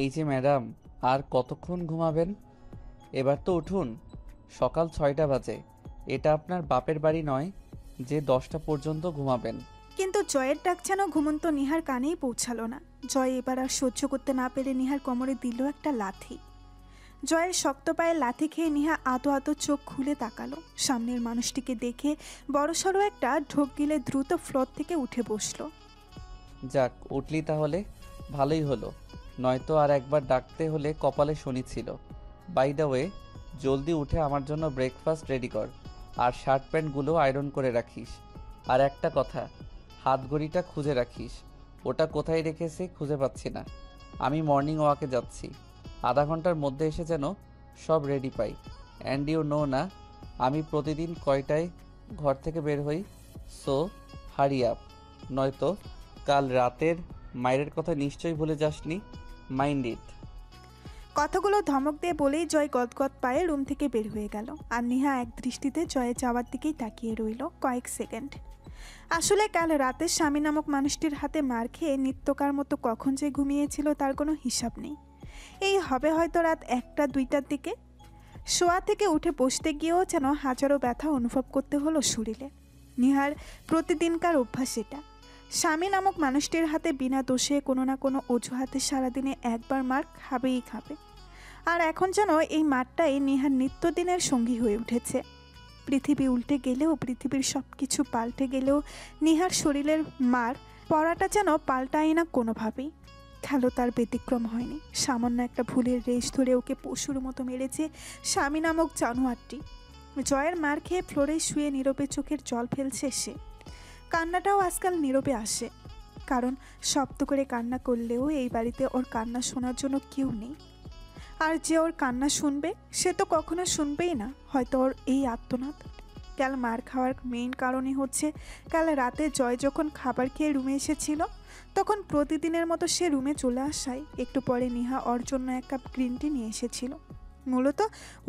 এই যে ম্যাডাম, আর কতক্ষণ ঘুমাবেন? এবার তো উঠুন, সকাল 6টা বাজে। এটা আপনার বাপের বাড়ি নয় যে 10টা পর্যন্ত ঘুমাবেন। কিন্তু জয়ের ডাক যেন ঘুমন্ত নিহার কানেই পৌঁছালো না। জয় এবার আর সহ্য করতে না পেরে নিহার কোমরে দিল একটা লাথি। জয়ের শক্ত পায়ে লাথি খেয়ে নিহা আতো আতো চোখ খুলে তাকালো। সামনের মানুষটিকে দেখে বড়সড় একটা ঢোক গিলে দ্রুত ফ্লোর থেকে উঠে বসলো। যাক, উঠলি তাহলে ভালোই হলো, নয়তো আর একবার ডাকতে হলে কপালে শনি ছিল। বাই দ্য ওয়ে, জলদি উঠে আমার জন্য ব্রেকফাস্ট রেডি কর, আর শার্ট প্যান্টগুলো আয়রন করে রাখিস। আর একটা কথা, হাতঘড়িটা খুঁজে রাখিস, ওটা কোথায় রেখেছে খুঁজে পাচ্ছি না। আমি মর্নিং ওয়াকে যাচ্ছি, আধা ঘন্টার মধ্যে এসে যেন সব রেডি পাই। অ্যান্ড ইউ নো না আমি প্রতিদিন কয়টায় ঘর থেকে বের হই, সো হারি আপ, নয়তো কাল রাতের মায়ের কথা নিশ্চয়ই ভুলে যাসনি। Mind it. কথাগুলো ধমক দিয়ে বলেই জয় গদগদ পায়ে রুম থেকে বের হয়ে গেল। আর নিহা এক দৃষ্টিতে জয়ে যাওয়ার দিকেই তাকিয়ে রইল কয়েক সেকেন্ড। আসলে কাল রাতে স্বামী নামক মানুষটির হাতে মার খেয়ে নিত্যকার মতো কখন যে ঘুমিয়েছিল তার কোনো হিসাব নেই। এই হবে হয়তো রাত 1টা 2টার দিকে। শোয়া থেকে উঠে বসতে গিয়েও যেন হাজারো ব্যথা অনুভব করতে হলো শরীরে। নিহার প্রতিদিনকার অভ্যাস এটা। স্বামী নামক মানুষটির হাতে বিনা দোষে কোনো না কোনো অজুহাতে সারাদিনে একবার মার খাবেই খাবে। আর এখন যেন এই মারটাই নিহার নিত্যদিনের সঙ্গী হয়ে উঠেছে। পৃথিবী উল্টে গেলেও, পৃথিবীর সব কিছু পাল্টে গেলেও নিহার শরীরের মার পড়াটা যেন পাল্টায় না কোনোভাবেই। খেলো তার ব্যতিক্রম হয়নি। সামান্য একটা ভুলের রেশ ধরে ওকে পশুর মতো মেরেছে স্বামী নামক জানোয়ারটি। জয়ের মার খেয়ে ফ্লোরে শুয়ে নীরবে চোখের জল ফেলছে সে। কান্নাটাও আজকাল নীরবে আসে, কারণ শব্দ করে কান্না করলেও এই বাড়িতে ওর কান্না শোনার জন্য কেউ নেই। আর যে ওর কান্না শুনবে সে তো কখনো শুনবেই না হয়তো ওর এই আর্তনাদ। কাল মার খাওয়ার মেইন কারণই হচ্ছে কাল রাতে জয় যখন খাবার খেয়ে রুমে এসেছিল, তখন প্রতিদিনের মতো সে রুমে চলে আসায় একটু পরে নিহা ওর জন্য 1 কাপ গ্রিন টি নিয়ে এসেছিল। মূলত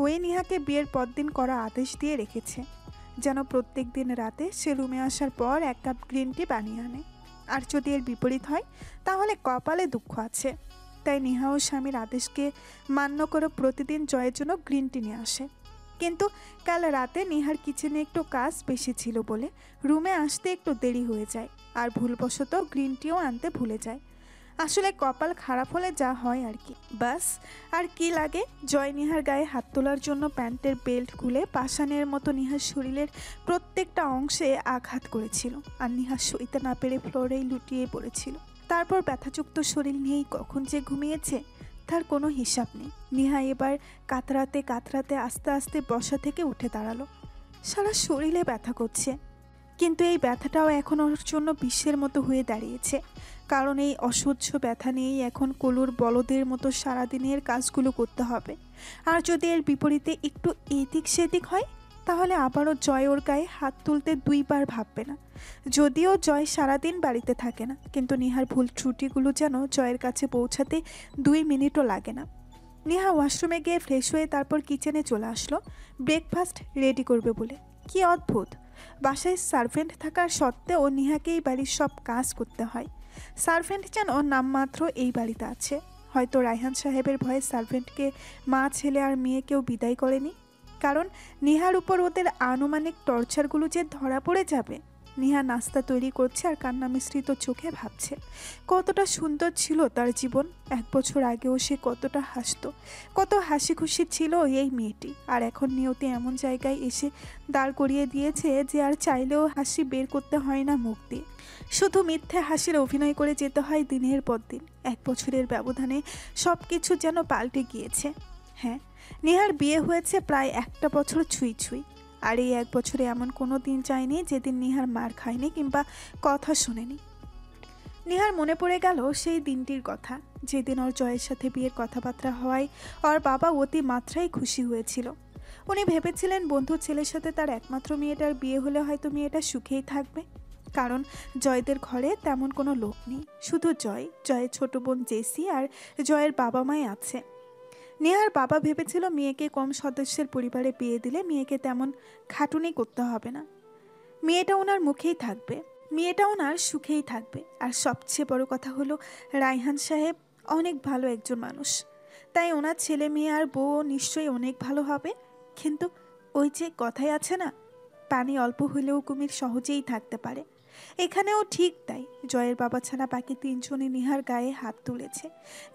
ওই নিহাকে বিয়ের পরদিন করা আদেশ দিয়ে রেখেছে, যেন প্রত্যেক দিন রাতে সে রুমে আসার পর 1 কাপ গ্রিন টি বানিয়ে আনে। আর যদি এর বিপরীত হয় তাহলে কপালে দুঃখ আছে। তাই নিহা ও স্বামীর আদেশকে মান্য করে প্রতিদিন জয়ের জন্য গ্রিন টি নিয়ে আসে। কিন্তু কাল রাতে নিহার কিচেনে একটু কাজ বেশি ছিল বলে রুমে আসতে একটু দেরি হয়ে যায়, আর ভুলবশত গ্রিন টিও আনতে ভুলে যায়। আসলে কপাল খারাপ হলে যা হয় আর কি, বাস। আর কি লাগে। জয় নিহার গায়ে হাত তোলার জন্য প্যান্টের বেল্ট খুলে পাষাণের মতো নিহার শরীরের প্রত্যেকটা অংশে আঘাত করেছিল। আর নিহার সইতে না পেরে ফ্লোরেই লুটিয়ে পড়েছিল। তারপর ব্যথাযুক্ত শরীর নিয়েই কখন যে ঘুমিয়েছে তার কোনো হিসাব নেই। নিহা এবার কাতরাতে কাতরাতে আস্তে আস্তে বসা থেকে উঠে দাঁড়ালো। সারা শরীরে ব্যথা করছে, কিন্তু এই ব্যথাটাও এখন ওর জন্য বিশ্বের মতো হয়ে দাঁড়িয়েছে। কারণ এই অসহ্য ব্যথা নিয়েই এখন কলুর বলদের মতো সারাদিনের কাজগুলো করতে হবে। আর যদি এর বিপরীতে একটু এদিক সেদিক হয় তাহলে আবারও জয় ওর গায়ে হাত তুলতে 2বার ভাববে না। যদিও জয় সারাদিন বাড়িতে থাকে না, কিন্তু নিহার ভুল ত্রুটিগুলো যেন জয়ের কাছে পৌঁছাতে 2 মিনিটও লাগে না। নেহা ওয়াশরুমে গিয়ে ফ্রেশ হয়ে তারপর কিচেনে চলে আসলো ব্রেকফাস্ট রেডি করবে বলে। কি অদ্ভুত, বাসায় সার্ভেন্ট থাকার সত্ত্বেও নেহাকেই বাড়ির সব কাজ করতে হয়। সার্ভেন্ট যেন নামমাত্র এই বাড়িতে আছে। হয়তো রায়হান সাহেবের ভয়ে সার্ভেন্টকে মা ছেলে আর মেয়ে কেউ বিদায় করেনি, কারণ নেহার উপর ওদের আনুমানিক টর্চারগুলো যে ধরা পড়ে যাবে। নেহা নাস্তা তৈরি করছে আর কান্না মিশ্রিত চোখে ভাবছে কতটা সুন্দর ছিল তার জীবন। 1 বছর আগেও সে কতটা হাসতো, কত হাসি খুশি ছিল এই মেয়েটি। আর এখন নিয়তি এমন জায়গায় এসে দাঁড় করিয়ে দিয়েছে যে আর চাইলেও হাসি বের করতে হয় না মুখ দিয়ে, শুধু মিথ্যে হাসির অভিনয় করে যেতে হয় দিনের পর দিন। 1 বছরের ব্যবধানে সব কিছু যেন পাল্টে গিয়েছে। হ্যাঁ, নেহার বিয়ে হয়েছে প্রায় 1টা বছর ছুঁই ছুঁই। আর এই 1 বছরে এমন কোনো দিন যায়নি যেদিন নিহার মার খায়নি কিংবা কথা শোনেনি। নিহার মনে পড়ে গেল সেই দিনটির কথা, যেদিন ওর জয়ের সাথে বিয়ের কথাবার্তা হওয়ায় ওর বাবা অতি মাত্রায় খুশি হয়েছিল। উনি ভেবেছিলেন বন্ধুর ছেলের সাথে তার একমাত্র মেয়েটার বিয়ে হলে হয়তো মেয়েটা সুখেই থাকবে, কারণ জয়দের ঘরে তেমন কোনো লোক নেই, শুধু জয়ের ছোট বোন জেসি আর জয়ের বাবা মাই আছে। নেহার বাবা ভেবেছিল মেয়েকে কম সদস্যের পরিবারে বিয়ে দিলে মেয়েকে তেমন খাটুনি করতে হবে না, মেয়েটা ওনার মুখেই থাকবে, মেয়েটা ওনার সুখেই থাকবে। আর সবচেয়ে বড় কথা হলো রায়হান সাহেব অনেক ভালো একজন মানুষ, তাই ওনার ছেলে মেয়ে আর বউ নিশ্চয়ই অনেক ভালো হবে। কিন্তু ওই যে কথাই আছে না, পানি অল্প হলেও কুমির সহজেই থাকতে পারে, এখানেও ঠিক তাই। জয়ের বাবা ছাড়া বাকি তিনজনই নেহার গায়ে হাত তুলেছে,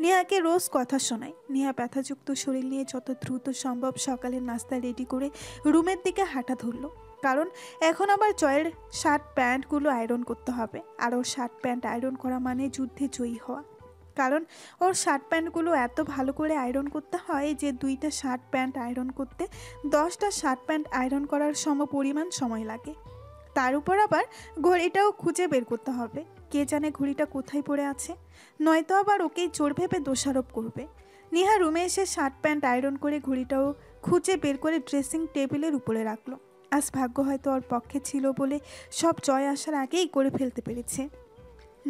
নেহাকে রোজ কথা শোনায়। নেহা ব্যথাযুক্ত শরীর নিয়ে যত দ্রুত সম্ভব সকালের নাস্তা রেডি করে রুমের দিকে হাঁটা ধরল, কারণ এখন আবার জয়ের শার্ট প্যান্টগুলো আয়রন করতে হবে। আর ওর শার্ট প্যান্ট আয়রন করা মানে যুদ্ধে জয়ী হওয়া, কারণ ওর শার্ট প্যান্টগুলো এত ভালো করে আয়রন করতে হয় যে 2টা শার্ট প্যান্ট আয়রন করতে 10টা শার্ট প্যান্ট আয়রন করার পরিমাণ সময় লাগে। তার উপর আবার ঘড়িটাও খুঁজে বের করতে হবে, কে জানে ঘড়িটা কোথায় পড়ে আছে, নয়তো আবার ওকেই চোর ভেবে দোষারোপ করবে। নেহা রুমে এসে শার্ট প্যান্ট আয়রন করে ঘড়িটাও খুঁজে বের করে ড্রেসিং টেবিলের উপরে রাখলো। আজ ভাগ্য হয়তো ওর পক্ষে ছিল বলে সব জয় আসার আগেই করে ফেলতে পেরেছে,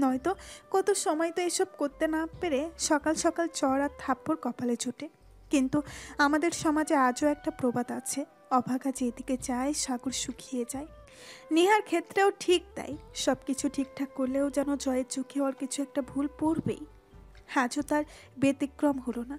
নয়তো কত সময় তো এসব করতে না পেরে সকাল সকাল চর আর থাপ্পড় কপালে জুটে। কিন্তু আমাদের সমাজে আজও একটা প্রবাদ আছে, অভাগা যেদিকে যায় সাগর শুকিয়ে যায়। নেহার ক্ষেত্রেও ঠিক তাই, সব কিছু ঠিকঠাক করলেও যেন জয়ের চোখে ওর কিছু একটা ভুল পড়বেই। আজও তার ব্যতিক্রম হলো না।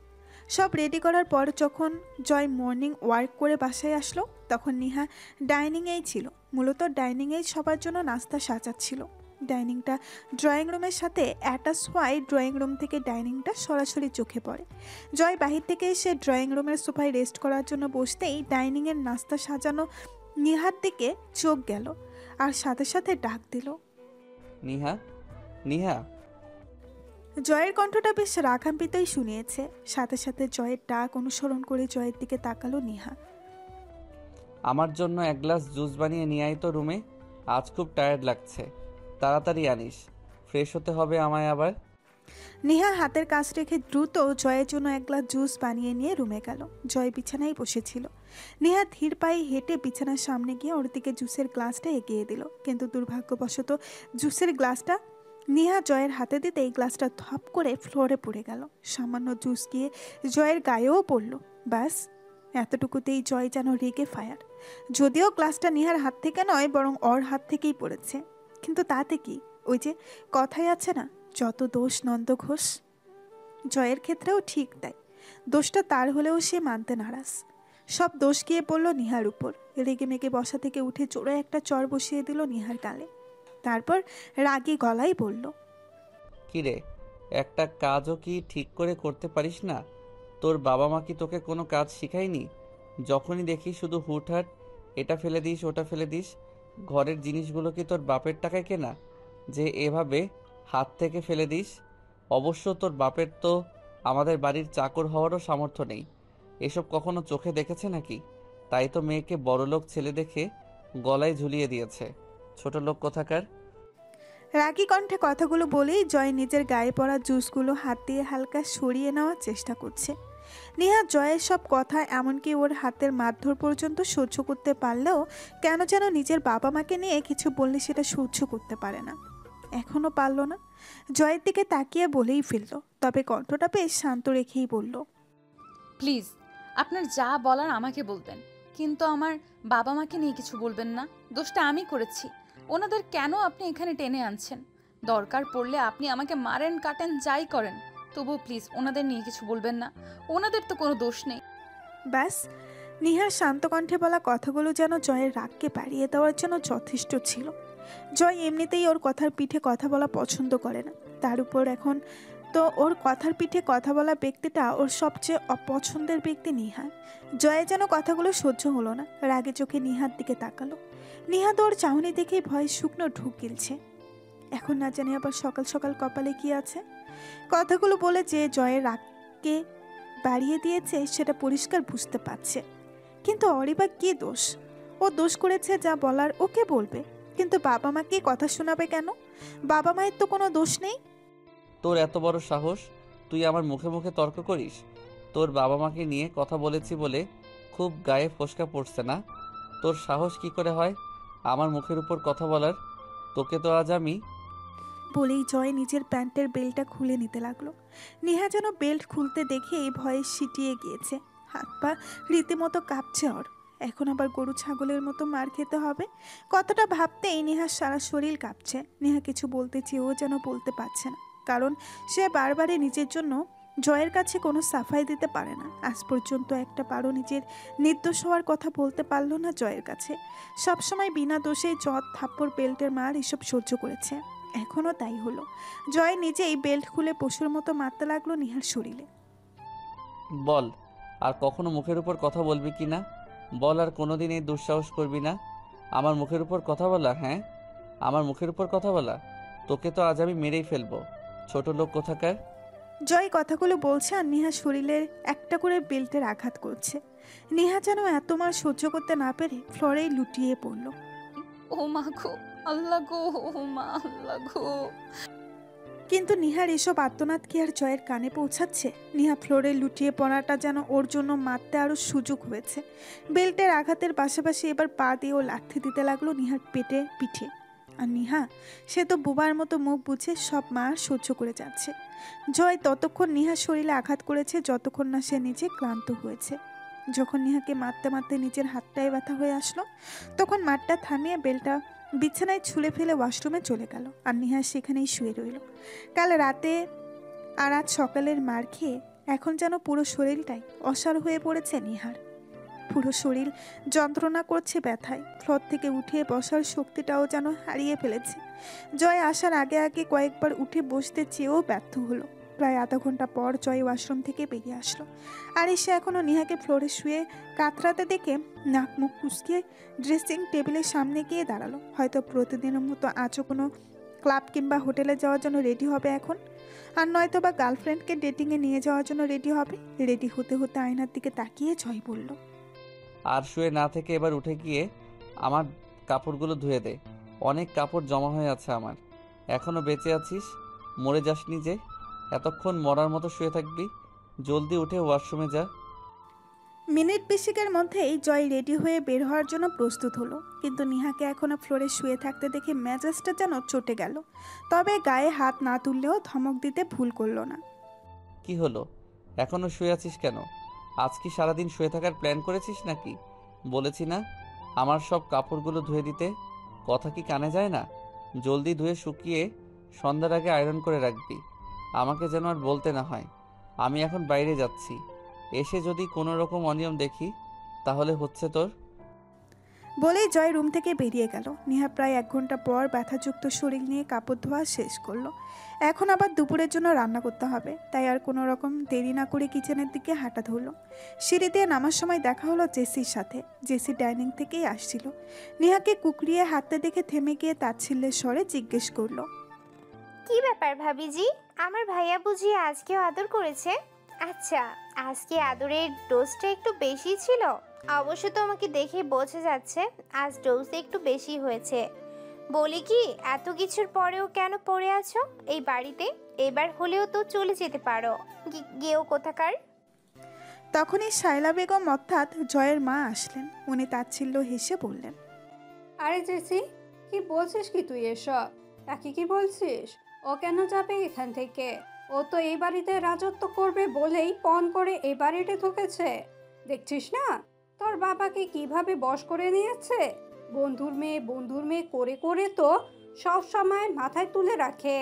সব রেডি করার পর যখন জয় মর্নিং ওয়ার্ক করে বাসায় আসলো, তখন নেহা ডাইনিংয়েই ছিল। মূলত ডাইনিংয়েই সবার জন্য নাস্তা সাজাচ্ছিল। ডাইনিংটা ড্রয়িং রুমের সাথে অ্যাটাচ হওয়ায় ড্রয়িং রুম থেকে ডাইনিংটা সরাসরি চোখে পড়ে। জয় বাহির থেকে এসে ড্রয়িং রুমের সোফায় রেস্ট করার জন্য বসতেই ডাইনিংয়ের নাস্তা সাজানো নেহার দিকে চোখ গেল আর সাথে সাথে ডাক দিল, নিহা, নিহা। জয়ের কণ্ঠটা বেশ রাগান্বিতই শুনিয়েছে। সাথে সাথে জয়ের ডাক অনুসরণ করে জয়ের দিকে তাকালো নেহা। আমার জন্য এক গ্লাস জুস বানিয়ে নিয়ে আয় তো রুমে, আজ খুব টায়ার্ড লাগছে, তাড়াতাড়ি আনিস, ফ্রেশ হতে হবে আমায় আবার। নেহা হাতের কাজ রেখে দ্রুত জয়ের জন্য এক গ্লাস জুস বানিয়ে নিয়ে রুমে গেল। জয় বিছানায় বসেছিল। নেহা ধীর পায়ে হেঁটে বিছানার সামনে গিয়ে ওর দিকে জুসের গ্লাসটা এগিয়ে দিল, কিন্তু দুর্ভাগ্যবশত জুসের গ্লাসটা নেহা জয়ের হাতে দিতে এই গ্লাসটা ধপ করে ফ্লোরে পড়ে গেল। সামান্য জুস গিয়ে জয়ের গায়েও পড়ল। ব্যাস, এতটুকুতেই জয় যেন রেগে ফায়ার। যদিও গ্লাসটা নেহার হাত থেকে নয়, বরং ওর হাত থেকেই পড়েছে, কিন্তু তাতে কি, ওই যে কথাই আছে না, যত দোষ নন্দ ঘোষ। জয়ের ক্ষেত্রেও ঠিক তাই, দোষটা তার হলেও সে মানতে নারাজ। সব দোষ গিয়ে পড়ল নিহার উপর। রেগে মেগে বসা থেকে উঠে জোরে একটা চর বসিয়ে দিল নিহার গালে। তারপর রাগী গলায় বলল, কিরে, একটা কাজও কি ঠিক করে করতে পারিস না? তোর বাবা মা কি তোকে কোনো কাজ শিখায়নি? যখনই দেখি শুধু হুটহাট এটা ফেলে দিস ওটা ফেলে দিস। ঘরের জিনিসগুলো কি তোর বাপের টাকায় কেনা যে এভাবে হাত থেকে ফেলে দিস? অবশ্য তোর বাপের তো আমাদের বাড়ির চাকর হওয়ারও সামর্থ্য নেই। এসব কখনো চোখে দেখেছে নাকি? তাই তো মেয়েকে বড়লোক ছেলে দেখে গলায় ঝুলিয়ে দিয়েছে। ছোট লোক কোথাকার। রাগী কণ্ঠে কথাগুলো বলেই জয় নিজের গায়ে পড়া জুসগুলো হাত দিয়ে হালকা সরিয়ে নেওয়ার চেষ্টা করছে। নেহা জয়ের সব কথা, এমনকি ওর হাতের মারধর পর্যন্ত সহ্য করতে পারলেও কেন যেন নিজের বাবা মাকে নিয়ে কিছু বললে সেটা সহ্য করতে পারে না। এখনও পারল না। জয়ের দিকে তাকিয়ে বলেই ফেলল, তবে কণ্ঠটা বেশ শান্ত রেখেই বলল, প্লিজ আপনার যা বলার আমাকে বলবেন, কিন্তু আমার বাবা মাকে নিয়ে কিছু বলবেন না। দোষটা আমি করেছি, ওনাদের কেন আপনি এখানে টেনে আনছেন? দরকার পড়লে আপনি আমাকে মারেন কাটেন যাই করেন, তবুও প্লিজ ওনাদের নিয়ে কিছু বলবেন না, ওনাদের তো কোনো দোষ নেই। ব্যাস, নিহার শান্ত কণ্ঠে বলা কথাগুলো যেন জয়ের রাগকে বাড়িয়ে দেওয়ার জন্য যথেষ্ট ছিল। জয় এমনিতেই ওর কথার পিঠে কথা বলা পছন্দ করে না, তার উপর এখন তো ওর কথার পিঠে কথা বলা ব্যক্তিটা ওর সবচেয়ে অপছন্দের ব্যক্তি নিহা। জয়ের যেন কথাগুলো সহ্য হলো না, রাগে চোখে নিহার দিকে তাকালো। নিহা তো ওর চাহনি দেখেই ভয়ে শুকনো ঢুক গিলছে। এখন না জানি আবার সকাল সকাল কপালে কি আছে। কথাগুলো বলে যে জয়ের রাগকে বাড়িয়ে দিয়েছে সেটা পরিষ্কার বুঝতে পারছে, কিন্তু ওরই বা কি দোষ? ও দোষ করেছে যা বলার ওকে বলবে, কিন্তু বাবা মাকে কথা শোনাবে কেন? বাবা মায়ের তো কোনো দোষ নেই। তোর এত বড় সাহস, তুই আমার মুখে মুখে তর্ক করিস? তোর বাবা মাকে নিয়ে কথা বলেছি বলে খুব গায়ে ফোসকা পড়ছে না? তোর সাহস কি করে হয় আমার মুখের উপর কথা বলার? তোকে তো আজ আমি। বলেই জয় নিজের প্যান্টের বেল্টটা খুলে নিতে লাগলো। নেহা যেন বেল্ট খুলতে দেখে এই ভয়ে সিটিয়ে গিয়েছে, হাত পা রীতিমতো কাঁপছে ওর। এখন আবার গরু ছাগলের মতো মার খেতে হবে, কথাটা ভাবতেই নেহার সারা শরীর কাঁপছে। নেহা কিছু বলতে চেয়েও যেন বলতে পারছে না। কারণ সে বারবারই নিজের জন্য জয়ের কাছে কোনো সাফাই দিতে পারে না। আজ পর্যন্ত একটা বারও নিজের নির্দোষ হওয়ার কথা বলতে পারল না জয়ের কাছে। সবসময় বিনা দোষেই চট থাপ্পড় বেল্টের মার এসব সহ্য করেছে, এখনও তাই হলো। জয় নিজেই বেল্ট খুলে পশুর মতো মারতে লাগলো নিহার শরীরে। বল, আর কখনো মুখের উপর কথা বলবি কি না? বল, আর কোনোদিন এই দুঃসাহস করবি না আমার মুখের উপর কথা বলা? হ্যাঁ, আমার মুখের উপর কথা বলা? তোকে তো আজ আমি মেরেই ফেলবো, ছোট লোক কোথাকার। জয় কথাগুলো বলছে আর নিহা শরীরের একটা করে বেল্টের আঘাত করছে। নিহা যেন এত মার সহ্য করতে না পেরে ফ্লোরেই লুটিয়ে পড়ল। ও মা গো, আল্লাহ গো, ও মা আল্লাহ গো। কিন্তু নিহার এসব আর্তনাদ কি আর জয়ের কানে পৌঁছাচ্ছে? নিহা ফ্লোরে লুটিয়ে পড়াটা যেন ওর জন্য মারতে আরও সুযোগ হয়েছে। বেল্টের আঘাতের পাশাপাশি এবার পা দিয়েও লাথি দিতে লাগলো নিহার পেটে পিঠে। আর নিহা, সে তো বোবার মতো মুখ বুঝে সব মার সহ্য করে যাচ্ছে। জয় ততক্ষণ নিহার শরীরে আঘাত করেছে যতক্ষণ না সে নিজে ক্লান্ত হয়েছে। যখন নিহাকে মারতে মারতে নিজের হাতটায় ব্যথা হয়ে আসলো, তখন মারটা থামিয়ে বেলটা বিছানায় ছুঁড়ে ফেলে ওয়াশরুমে চলে গেল। আর নিহা সেখানেই শুয়ে রইল। কাল রাতে আর আজ সকালের মার খেয়ে এখন যেন পুরো শরীরটাই অসাড় হয়ে পড়েছে নিহার। পুরো শরীর যন্ত্রণা করছে ব্যথায়। ফ্লোর থেকে উঠে বসার শক্তিটাও যেন হারিয়ে ফেলেছে। জয় আসার আগে আগে কয়েকবার উঠে বসতে চেয়েও ব্যর্থ হলো। প্রায় আধা ঘন্টা পর জয় ওয়াশরুম থেকে বেরিয়ে আসলো। আর এসে এখনও নিহাকে ফ্লোরে শুয়ে কাতরাতে দেখে নাক মুখ কুচকে ড্রেসিং টেবিলের সামনে গিয়ে দাঁড়ালো। হয়তো প্রতিদিনের মতো আজও কোনো ক্লাব কিংবা হোটেলে যাওয়ার জন্য রেডি হবে এখন, আর নয়তো বা গার্লফ্রেন্ডকে ডেটিংয়ে নিয়ে যাওয়ার জন্য রেডি হবে। রেডি হতে হতে আয়নার দিকে তাকিয়ে জয় বলল, আর শুয়ে না থেকে এবার উঠে গিয়ে আমার কাপড়গুলো ধুয়ে দে। অনেক কাপড় জমা হয়ে আছে আমার। এখনো বেঁচে আছিস, মরে যাসনি যে? এতক্ষণ মরার মতো শুয়ে থাকবি? জলদি উঠে ওয়াশরুমে যা। মিনিট বিশেকের মধ্যেই জয় রেডি হয়ে বের হওয়ার জন্য প্রস্তুত হলো। কিন্তু নিহাকে এখনো ফ্লোরে শুয়ে থাকতে দেখে মেজাজটা যেন চটে গেল। তবে গায়ে হাত না তুললেও ধমক দিতে ভুল করলো না। কি হলো, এখনো শুয়ে আছিস কেন? আজ কি সারাদিন শুয়ে থাকার প্ল্যান করেছিস নাকি? বলেছি না আমার সব কাপড়গুলো ধুয়ে দিতে, কথা কি কানে যায় না? জলদি ধুয়ে শুকিয়ে সন্ধ্যার আগে আয়রন করে রাখবি। আমাকে যেন আর বলতে না হয়। আমি এখন বাইরে যাচ্ছি, এসে যদি কোনো রকম অনিয়ম দেখি তাহলে হচ্ছে তোর। বলেই জয় রুম থেকে বেরিয়ে গেল। নিহা প্রায় 1 ঘন্টা পর ব্যথাযুক্ত শরীর নিয়ে কাপড় ধোয়া শেষ করলো। এখন আবার দুপুরের জন্য রান্না করতে হবে, তাই আর কোনো রকম দেরি না করে কিচেনের দিকে হাঁটা ধরলো। সিঁড়ি দিয়ে নামার সময় দেখা হলো জেসির সাথে। জেসি ডাইনিং থেকেই আসছিল। নিহাকে কুকরিয়ে হাঁটতে দেখে থেমে গিয়ে তাচ্ছিল্যের স্বরে জিজ্ঞেস করলো, কি ব্যাপার ভাবিজি, আমার ভাইয়া বুঝি আজকেও আদর করেছে? আচ্ছা, আজকে আদরের ডোজটা একটু বেশি ছিল। অবশ্য তোমাকে দেখে বোঝা যাচ্ছে আজ ডোজ একটু বেশি হয়েছে। বলি কি, এত কিছুর পরেও কেন পড়ে আছো এই বাড়িতে? এবার হলেও তো চলে যেতে পারো। গেও কোথাকার। তখনই শায়লা বেগম অর্থাৎ জয়ের মা আসলেন। উনি তাচ্ছিল্য হেসে বললেন, আরে জেসি, কি বলছিস কি তুই এসব? তাকে কি বলছিস? ও কেন যাবে এখান থেকে? ও তো এই বাড়িতে রাজত্ব করবে বলেই পণ করে এই বাড়িতে ঢুকেছে। দেখছিস না তোর বাবাকে কিভাবে বশ করে নিয়েছে? বন্ধুর মেয়ে করে করে তো সব সময় মাথায় তুলে রাখে।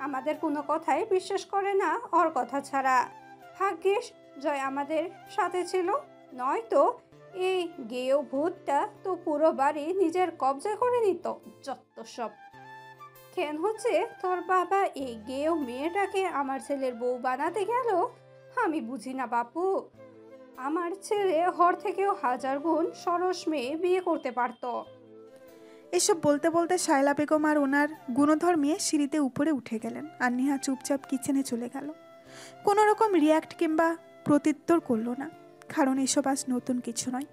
আমাদের কোনো কথাই বিশ্বাস করে না ওর কথা ছাড়া। ভাগ্যিস জয় আমাদের সাথে ছিল, নয়তো এই গেয় ভূতটা তো পুরো বাড়ি নিজের কবজা করে নিত। যত সব। কেন হচ্ছে তোর বাবা এই গেয় মেয়েটাকে আমার ছেলের বউ বানাতে গেল আমি বুঝি না বাপু। আমার ছেলে হর থেকেও 1000 গুণ সরস মেয়ে বিয়ে করতে পারতো। এসব বলতে বলতে শায়লা বেগম আর ওনার গুণধর মেয়ে সিঁড়িতে উপরে উঠে গেলেন। আর নেহা চুপচাপ কিচেনে চলে গেল। কোনো রকম রিয়াক্ট কিংবা প্রত্যুত্তর করলো না, কারণ এসব আজ নতুন কিছু নয়।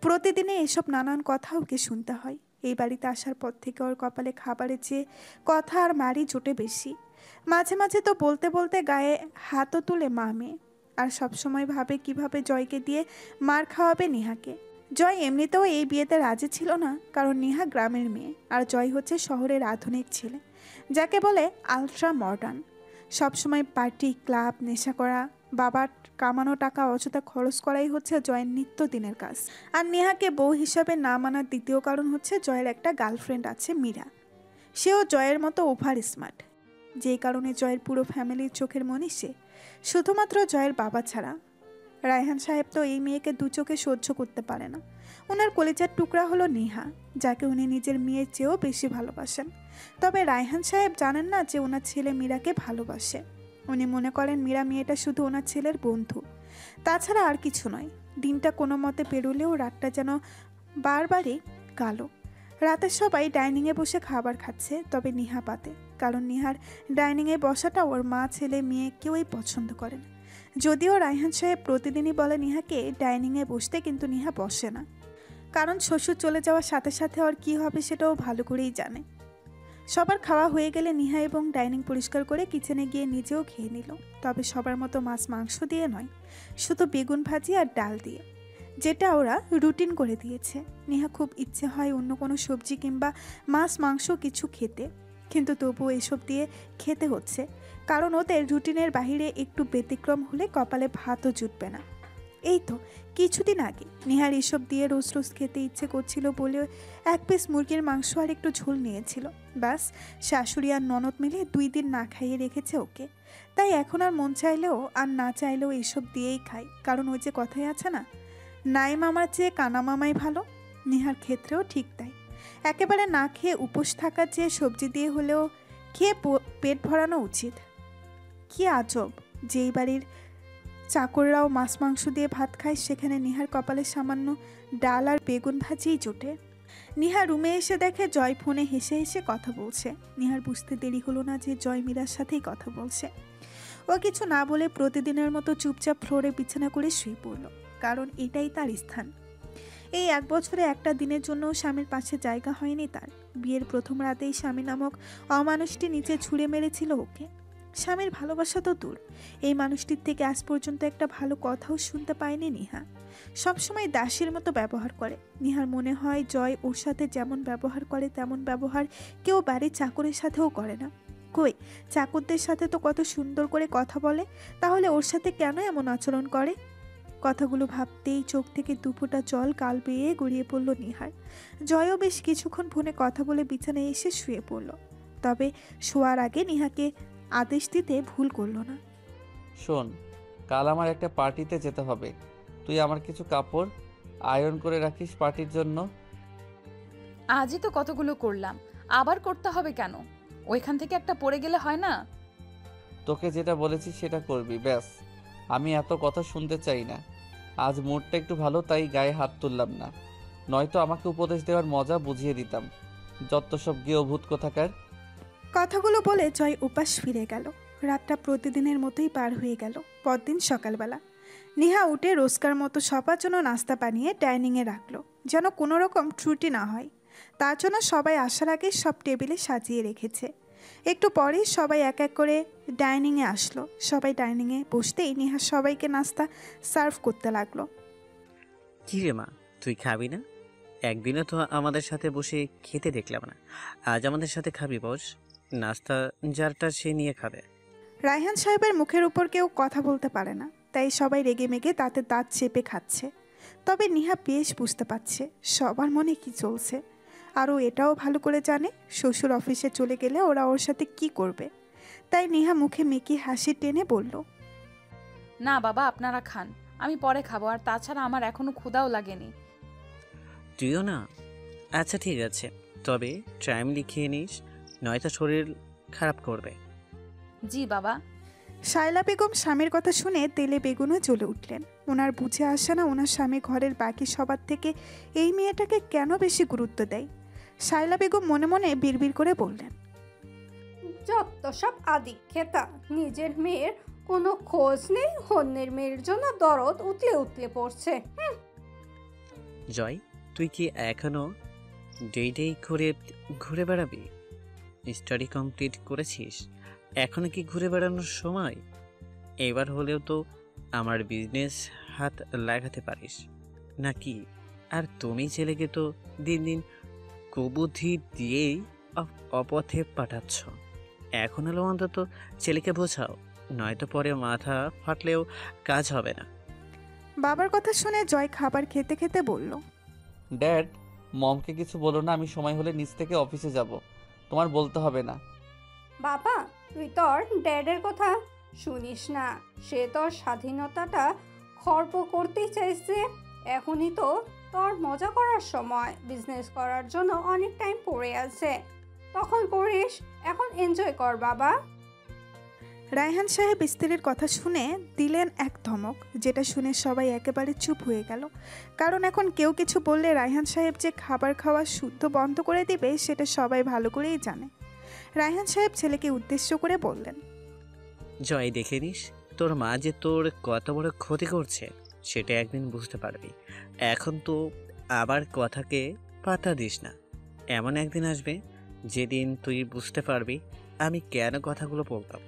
প্রতিদিনে এসব নানান কথা ওকে শুনতে হয়। এই বাড়িতে আসার পর থেকে ওর কপালে খাবারের চেয়ে কথা আর মারি জোটে বেশি। মাঝে মাঝে তো বলতে বলতে গায়ে হাতও তুলে মা মেয়ে। আর সবসময় ভাবে কিভাবে জয়কে দিয়ে মার খাওয়াবে নেহাকে। জয় এমনিতেও এই বিয়েতে রাজি ছিল না, কারণ নেহা গ্রামের মেয়ে আর জয় হচ্ছে শহরের আধুনিক ছেলে, যাকে বলে আলট্রা মডার্ন। সবসময় পার্টি, ক্লাব, নেশা করা, বাবার কামানো টাকা অযথা খরচ করাই হচ্ছে জয়ের নিত্যদিনের কাজ। আর নেহাকে বউ হিসাবে না মানার দ্বিতীয় কারণ হচ্ছে জয়ের একটা গার্লফ্রেন্ড আছে, মীরা। সেও জয়ের মতো ওভার স্মার্ট। যেই কারণে জয়ের পুরো ফ্যামিলির চোখের মনি সে, শুধুমাত্র জয়ের বাবা ছাড়া। রায়হান সাহেব তো এই মেয়েকে দু চোখে সহ্য করতে পারে না। ওনার কলিজার টুকরা হলো নেহা, যাকে উনি নিজের মেয়ের চেয়েও বেশি ভালোবাসেন। তবে রায়হান সাহেব জানেন না যে ওনার ছেলে মীরাকে ভালোবাসে। উনি মনে করেন মীরা মেয়েটা শুধু ওনার ছেলের বন্ধু, তাছাড়া আর কিছু নয়। দিনটা কোনো মতে পেরোলেও রাতটা যেন বারবারই কালো। রাতে সবাই ডাইনিংয়ে বসে খাবার খাচ্ছে, তবে নিহা বাদে, কারণ নিহার ডাইনিংয়ে বসাটা ওর মা ছেলে মেয়ে কেউই পছন্দ করে না। যদিও রায়হান সাহেব প্রতিদিনই বলে নিহাকে ডাইনিংয়ে বসতে, কিন্তু নিহা বসে না, কারণ শ্বশুর চলে যাওয়ার সাথে সাথে ওর কী হবে সেটাও ভালো করেই জানে। সবার খাওয়া হয়ে গেলে নিহা এবং ডাইনিং পরিষ্কার করে কিচেনে গিয়ে নিজেও খেয়ে নিল, তবে সবার মতো মাছ মাংস দিয়ে নয়, শুধু বেগুন ভাজি আর ডাল দিয়ে, যেটা ওরা রুটিন করে দিয়েছে। নিহা খুব ইচ্ছে হয় অন্য কোনো সবজি কিংবা মাছ মাংস কিছু খেতে, কিন্তু তবুও এসব দিয়ে খেতে হচ্ছে, কারণ ওদের রুটিনের বাইরে একটু ব্যতিক্রম হলে কপালে ভাতও জুটবে না। এই তো কিছুদিন আগে নিহার এসব দিয়ে রোজ রোজ খেতে ইচ্ছে করছিল বলে এক পিস মুরগির মাংস আর একটু ঝোল নিয়েছিল। ব্যাস, শাশুড়ি আর ননদ মিলে 2 দিন না খাইয়ে রেখেছে ওকে। তাই এখন আর মন চাইলেও আর না চাইলেও এসব দিয়েই খাই, কারণ ওই যে কথাই আছে না, নাই মামার চেয়ে কানা মামাই ভালো। নিহার ক্ষেত্রেও ঠিক তাই। একেবারে না খেয়ে উপোস থাকার চেয়ে সবজি দিয়ে হলেও খেয়ে পেট ভরানো উচিত। কি আজব, যেই বাড়ির চাকররাও মাছ মাংস দিয়ে ভাত খায়, সেখানে নিহার কপালে সামান্য ডাল আর বেগুন ভাজিই জোটে। নিহা রুমে এসে দেখে জয় ফোনে হেসে হেসে কথা বলছে। নিহার বুঝতে দেরি হলো না যে জয় মীরার সাথেই কথা বলছে। ও কিছু না বলে প্রতিদিনের মতো চুপচাপ ফ্লোরে বিছানা করে শুয়ে পড়ল, কারণ এটাই তার স্থান। এই 1 বছরে একটা দিনের জন্য স্বামীর পাশে জায়গা হয়নি তার। বিয়ের প্রথম রাতেই স্বামী নামক অমানুষটি নিচে ছুঁড়ে মেরেছিল ওকে। স্বামীর ভালোবাসা তো দূর, এই মানুষটির থেকে আজ পর্যন্ত একটা ভালো কথাও শুনতে পায়নি নিহা। সবসময় দাসীর মতো ব্যবহার করে। নিহার মনে হয় জয় ওর সাথে যেমন ব্যবহার করে তেমন ব্যবহার কেউ বাড়ির চাকরের সাথেও করে না। কই, চাকরদের সাথে তো কত সুন্দর করে কথা বলে, তাহলে ওর সাথে কেন এমন আচরণ করে? কথাগুলো ভাবতেই চোখ থেকে 2 ফোঁটা জল গাল বেয়ে গড়িয়ে পড়ল নিহার। জয়ও বেশ কিছুক্ষণ ফোনে কথা বলে বিছানায় এসে শুয়ে পড়ল, তবে শোয়ার আগে নিহাকে আদেশ দিতে ভুল করলো না। শোন, কাল আমার একটা পার্টিতে যেতে হবে। তুই আমার কিছু কাপড় আয়রন করে রাখিস পার্টির জন্য। আজই তো কতগুলো করলাম, আবার করতে হবে কেন? ওইখান থেকে একটা পড়ে গেলে হয় না? তোকে যেটা বলেছি সেটা করবি, ব্যাস। আমি এত কথা শুনতে চাই না। আজ মুডটা একটু ভালো, তাই গায়ে হাত তুললাম না, নয়তো আমাকে উপদেশ দেওয়ার মজা বুঝিয়ে দিতাম। যত সব গিয়ে ভূত কোথাকার। কথাগুলো বলে জয় উপাস ফিরে গেল। রাতটা প্রতিদিনের মতোই পার হয়ে গেল। পরদিন সকালবেলা নিহা উঠে রোজকার মতো সবার জন্য নাস্তা বানিয়ে ডাইনিংয়ে রাখলো, যেন কোনো রকম ত্রুটি না হয়। তার জন্য সবাই আসার আগে সব টেবিলে সাজিয়ে রেখেছে। একটু পরেই সবাই এক এক করে ডাইনিংয়ে আসলো। সবাই ডাইনিংয়ে বসতেই নিহা সবাইকে নাস্তা সার্ভ করতে লাগলো। কি রে মা, তুই খাবি না? একদিনও তো আমাদের সাথে বসে খেতে দেখলাম না, আজ আমাদের সাথে খাবি? বস, নাস্তা যারটা সে নিয়ে খাবে। রায়হান সাহেবের মুখের উপর কেউ কথা বলতে পারে না, তাই সবাই রেগে মেগে তাতে দাঁত চেপে খাচ্ছে। তবে নিহা বেশ বুঝতে পারছে সবার মনে কি চলছে, আর ও এটাও ভালো করে জানে শ্বশুর অফিসে চলে গেলে ওরা ওর সাথে কি করবে। তাই নিহা মুখে মেকি হাসি টেনে বলল, না বাবা, আপনারা খান, আমি পরে খাবো। আর তাছাড়া আমার এখনো ক্ষুধাও লাগেনি। তুইও না? আচ্ছা ঠিক আছে, তবে টাইমলি খেয়ে নিস, নয়তো শরীর খারাপ করবে। জি বাবা। শায়লা বেগম স্বামীর কথা শুনে তেলে বেগুনও জ্বলে উঠলেন। ওনার বুঝে আসে না ওনার স্বামী ঘরের বাকি সবার থেকে এই মেয়েটাকে কেন বেশি গুরুত্ব দেয়। শায়লা বেগম মনে মনে বিড়বিড় করে বললেন, যত সব আদি খেতা, নিজের মেয়ের কোনো খোঁজ নেই, অন্যের মেয়ের জন্য দরদ উতলে উতলে পড়ছে। জয়, তুই কি এখনো ডেই করে ঘুরে বেড়াবি? স্টাডি কমপ্লিট করেছিস, এখনো কি ঘুরে বেড়ানোর সময়? এবার হলেও তো আমার বিজনেস হাত লাগাতে পারিস নাকি? আর তুমি ছেলেকে তো দিন দিন কুবুদ্ধি দিয়েই অপথে পাঠাচ্ছ। এখন হলো অন্তত ছেলেকে বোঝাও, নয়তো পরে মাথা ফাটলেও কাজ হবে না। বাবার কথা শুনে জয় খাবার খেতে খেতে বলল, ড্যাড, মমকে কিছু বলো না, আমি সময় হলে নিচ থেকে অফিসে যাব, তোমার বলতে হবে না। বাবা, তুই তোর ড্যাডের কথা শুনিস না। সে তোর স্বাধীনতাটা খর্ব করতেই চাইছে। এখনই তো তোর মজা করার সময়। বিজনেস করার জন্য অনেক টাইম পড়ে আছে, তখন করিস। এখন এনজয় কর বাবা। রায়হান সাহেব স্ত্রীর কথা শুনে দিলেন এক ধমক, যেটা শুনে সবাই একেবারে চুপ হয়ে গেল। কারণ এখন কেউ কিছু বললে রায়হান সাহেব যে খাবার খাওয়া শুদ্ধ বন্ধ করে দিবে সেটা সবাই ভালো করেই জানে। রায়হান সাহেব ছেলেকে উদ্দেশ্য করে বললেন, জয়, দেখে নিস তোর মা যে তোর কত বড় ক্ষতি করছে সেটা একদিন বুঝতে পারবি। এখন তো আবার কথাকে পাত্তা দিস না। এমন একদিন আসবে যেদিন তুই বুঝতে পারবি আমি কেন কথাগুলো বলতাম।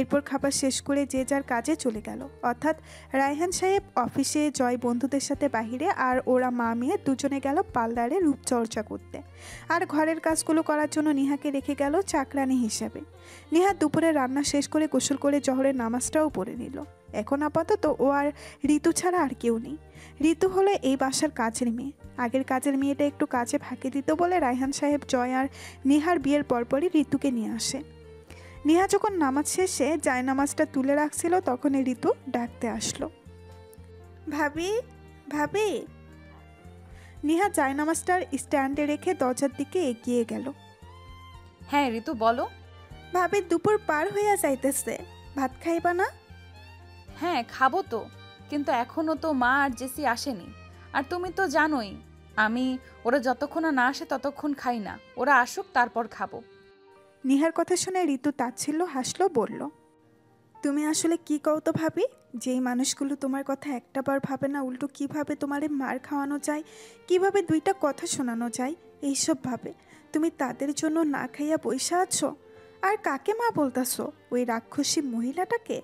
এরপর খাবার শেষ করে যে যার কাজে চলে গেল। অর্থাৎ রায়হান সাহেব অফিসে, জয় বন্ধুদের সাথে বাহিরে, আর ওরা মা মেয়ে দুজনে গেল পার্লারে রূপচর্চা করতে। আর ঘরের কাজগুলো করার জন্য নিহাকে রেখে গেল চাকরানি হিসেবে। নিহা দুপুরে রান্না শেষ করে গোসল করে জহরের নামাজটাও পড়ে নিল। এখন আপাতত ও আর ঋতু ছাড়া আর কেউ নেই। ঋতু হলো এই বাসার কাজের মেয়ে। আগের কাজের মেয়েটা একটু কাজে ফাঁকি দিত বলে রায়হান সাহেব জয় আর নিহার বিয়ের পরপরই ঋতুকে নিয়ে আসে। নিহা যখন নামাজ শেষে জায়নামাজটা তুলে রাখছিল তখনই ঋতু ডাকতে আসলো, ভাবি ভাবি। নিহা জায়নামাজটার স্ট্যান্ডে রেখে দরজার দিকে এগিয়ে গেল। হ্যাঁ ঋতু, বলো। ভাবি, দুপুর পার হইয়া যাইতেছে, ভাত খাইবা না? হ্যাঁ খাবো তো, কিন্তু এখনও তো মা আর জেসি আসেনি। আর তুমি তো জানোই ওরা যতক্ষণ না আসে ততক্ষণ খাই না। ওরা আসুক তারপর খাবো। নিহার কথা শুনে ঋতু তাচ্ছিল্য হাসলো, বলল, তুমি আসলে কি কও তো ভাবি? যেই মানুষগুলো তোমার কথা একটাবার ভাবে না, উল্টো কিভাবে তোমারে মার খাওয়ানো যায়, কিভাবে দুইটা কথা শোনানো যায়, এইসব ভাবে তুমি তাদের জন্য না খাইয়া বইসা আছো। আর কাকে মা বলতাছো? ওই রাক্ষসী মহিলাটাকে,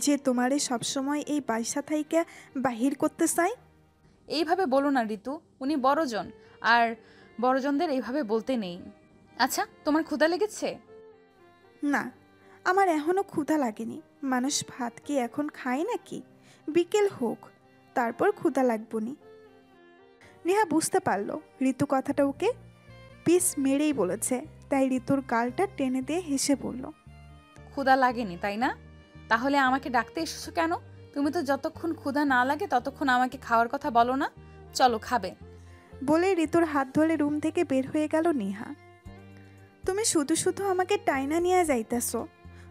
যে তোমারে সবসময় এই বাইসা থাইকে বাহির করতে চায়। এইভাবে বলো না ঋতু, উনি বড়জন, আর বড়জনদের এইভাবে বলতে নেই। আচ্ছা, তোমার ক্ষুধা লেগেছে? না, আমার এখনও ক্ষুধা লাগেনি। মানুষ ভাত কি এখন খায় নাকি? বিকেল হোক, তারপর ক্ষুধা লাগবনি। নেহা বুঝতে পারল ঋতু কথাটা ওকে পিস মেরেই বলেছে, তাই ঋতুর গালটা টেনে দিয়ে হেসে বলল, ক্ষুধা লাগেনি তাই না? তাহলে আমাকে ডাকতে এসেছো কেন? তুমি তো যতক্ষণ ক্ষুধা না লাগে ততক্ষণ আমাকে খাওয়ার কথা বলো না। চলো খাবে। বলে ঋতুর হাত ধরে রুম থেকে বের হয়ে গেল নেহা। তুমি শুধু শুধু আমাকে টাইনা নিয়ে যাইতেছো।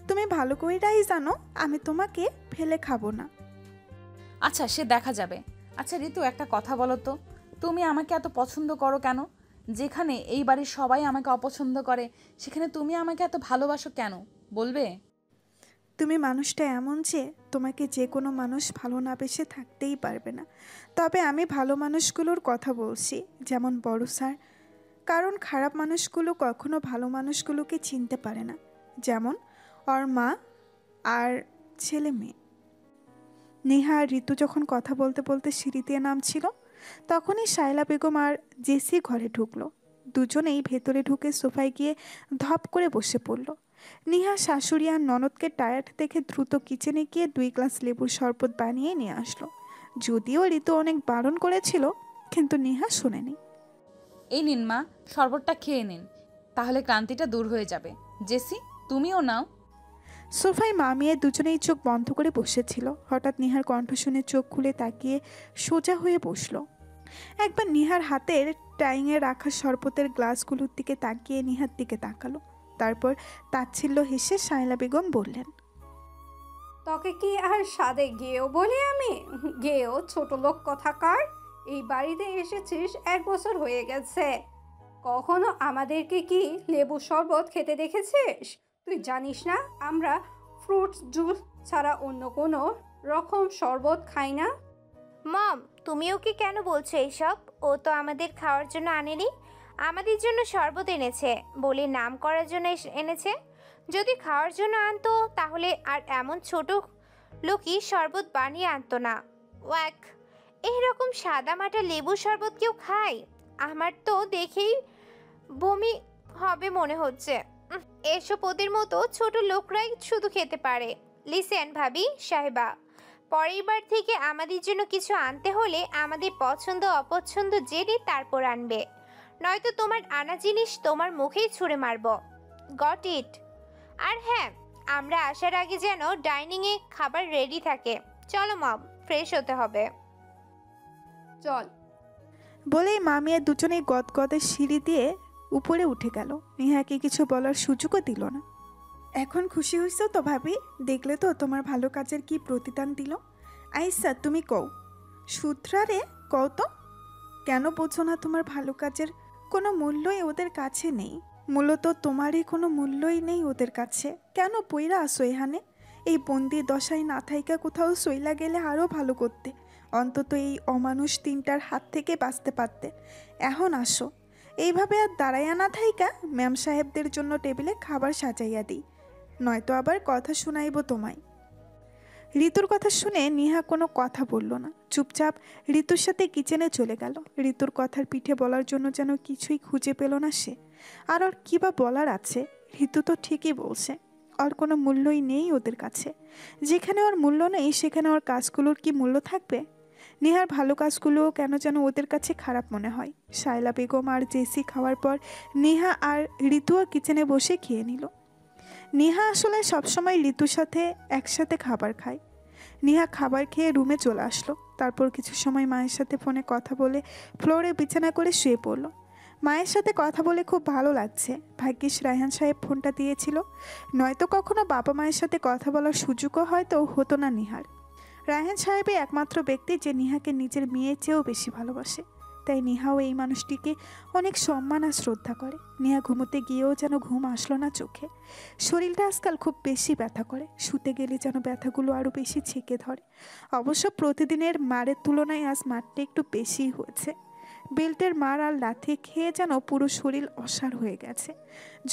তুমি ভালো করেই জানো আমি তোমাকে ফেলে খাবো না। আচ্ছা, সে দেখা যাবে। আচ্ছা ঋতু, একটা কথা বলো তো, তুমি আমাকে এত পছন্দ করো কেন? যেখানে এই বাড়ির সবাই আমাকে অপছন্দ করে, সেখানে তুমি আমাকে এত ভালোবাসো কেন, বলবে? তুমি মানুষটা এমন যে তোমাকে যে কোনো মানুষ ভালো না বেসে থাকতেই পারবে না। তবে আমি ভালো মানুষগুলোর কথা বলছি, যেমন বড় স্যার। কারণ খারাপ মানুষগুলো কখনো ভালো মানুষগুলোকে চিনতে পারে না, যেমন ওর মা আর ছেলে মেয়ে। নেহা আর ঋতু যখন কথা বলতে বলতে সিঁড়ি দিয়ে নামছিল, তখনই শায়লা বেগম আর জেসি ঘরে ঢুকলো। দুজনেই ভেতরে ঢুকে সোফায় গিয়ে ধপ করে বসে পড়ল। নেহা শাশুড়ি আর ননদকে টায়ার্ড দেখে দ্রুত কিচেনে গিয়ে 2 গ্লাস লেবুর শরবত বানিয়ে নিয়ে আসলো। যদিও ঋতু অনেক বারণ করেছিল, কিন্তু নেহা শোনেনি। এই নিন মা, শরবতটা খেয়ে নিন, তাহলে ক্লান্তিটা দূর হয়ে যাবে। জেসি, তুমিও নাও। সোফায় মা মেয়ে দুজনেই চোখ বন্ধ করে বসেছিল। হঠাৎ নিহার কণ্ঠ শুনে চোখ খুলে তাকিয়ে সোজা হয়ে বসলো। একবার নিহার হাতের টাইংয়ে রাখা শরবতের গ্লাসগুলোর দিকে তাকিয়ে নিহার দিকে তাকালো। তারপর তাচ্ছিল্য হেসে শায়লা বেগম বললেন, তোকে কি আর সাদে গেও বলি আমি? গেও ছোট লোক কথাকার। এই বাড়িতে এসেছিস 1 বছর হয়ে গেছে, কখনো আমাদেরকে কি লেবু শরবত খেতে দেখেছিস? তুই জানিস না আমরা ফ্রুটস জুস ছাড়া অন্য কোনো রকম শরবত খাই না? মম, তুমি ওকে কেন বলছো এইসব? ও তো আমাদের খাওয়ার জন্য আনেনি, আমাদের জন্য শরবত এনেছে বলে নাম করার জন্য এনেছে। যদি খাওয়ার জন্য আনতো তাহলে আর এমন ছোট লোকই শরবত বানিয়ে আনতো না। ওয়াক, এইরকম সাদা মাটা লেবু শরবত কেউ খায়? আমার তো দেখেই বমি হবে মনে হচ্ছে। এসব ওদের মতো ছোট লোকরাই শুধু খেতে পারে। লিসেন ভাবি সাহেবা, পরের বার থেকে আমাদের জন্য কিছু আনতে হলে আমাদের পছন্দ অপছন্দ জেনে তারপর আনবে, নয়তো তোমার আনা জিনিস তোমার মুখেই ছুঁড়ে মারব। Got it? আর হ্যাঁ, আমরা আসার আগে যেন ডাইনিংয়ে খাবার রেডি থাকে। চলো মম, ফ্রেশ হতে হবে। চল। বলেই মামিয়া দুজনেই গদগদের সিঁড়ি দিয়ে উপরে উঠে গেল। নেহাকে কিছু বলার সুযোগও দিল না। এখন খুশি হইছো তো ভাবি? দেখলে তো তোমার ভালো কাজের কি প্রতিদান দিল। আইসা তুমি কও, সূত্রারে কও তো, কেন বোঝো না তোমার ভালো কাজের কোনো মূল্যই ওদের কাছে নেই? মূলত তোমারই কোনো মূল্যই নেই ওদের কাছে। কেন পইরা আসো এখানে? এই বন্দি দশায় না থাইকা কোথাও সইলা গেলে আরও ভালো করতে, অন্তত এই অমানুষ তিনটার হাত থেকে বাঁচতে পারতে। এখন আসো, এইভাবে আর দাঁড়াইয়া না থাইকা ম্যাম সাহেবদের জন্য টেবিলে খাবার সাজাইয়া দিই, নয়তো আবার কথা শুনাইব তোমায়। ঋতুর কথা শুনে নেহা কোনো কথা বলল না, চুপচাপ ঋতুর সাথে কিচেনে চলে গেল। ঋতুর কথার পিঠে বলার জন্য যেন কিছুই খুঁজে পেল না সে। আর ওর কী বা বলার আছে? ঋতু তো ঠিকই বলছে, ওর কোনো মূল্যই নেই ওদের কাছে। যেখানে ওর মূল্য নেই সেখানে ওর কাজগুলোর কি মূল্য থাকবে? নেহার ভালো কাজগুলোও কেন যেন ওদের কাছে খারাপ মনে হয়। শায়লা বেগম আর জেসি খাওয়ার পর নেহা আর ঋতুও কিচেনে বসে খেয়ে নিল। নেহা আসলে সবসময় ঋতুর সাথে একসাথে খাবার খায়। নেহা খাবার খেয়ে রুমে চলে আসলো। তারপর কিছু সময় মায়ের সাথে ফোনে কথা বলে ফ্লোরে বিছানা করে শুয়ে পড়লো। মায়ের সাথে কথা বলে খুব ভালো লাগছে। ভাগ্যিস রায়হান সাহেব ফোনটা দিয়েছিল, নয়তো কখনো বাবা মায়ের সাথে কথা বলার সুযোগও হয়তো হতো না নেহার। রায়হান সাহেবই একমাত্র ব্যক্তি যে নেহাকে নিজের মেয়ের চেয়েও বেশি ভালোবাসে। তাই নেহাও এই মানুষটিকে অনেক সম্মান আর শ্রদ্ধা করে। নেহা ঘুমোতে গিয়েও যেন ঘুম আসলো না চোখে। শরীরটা আজকাল খুব বেশি ব্যথা করে, শুতে গেলে যেন ব্যথাগুলো আরও বেশি ছেঁকে ধরে। অবশ্য প্রতিদিনের মারের তুলনায় আজ মারটা একটু বেশিই হয়েছে। বেল্টের মার আর লাথি খেয়ে যেন পুরো শরীর অসাড় হয়ে গেছে।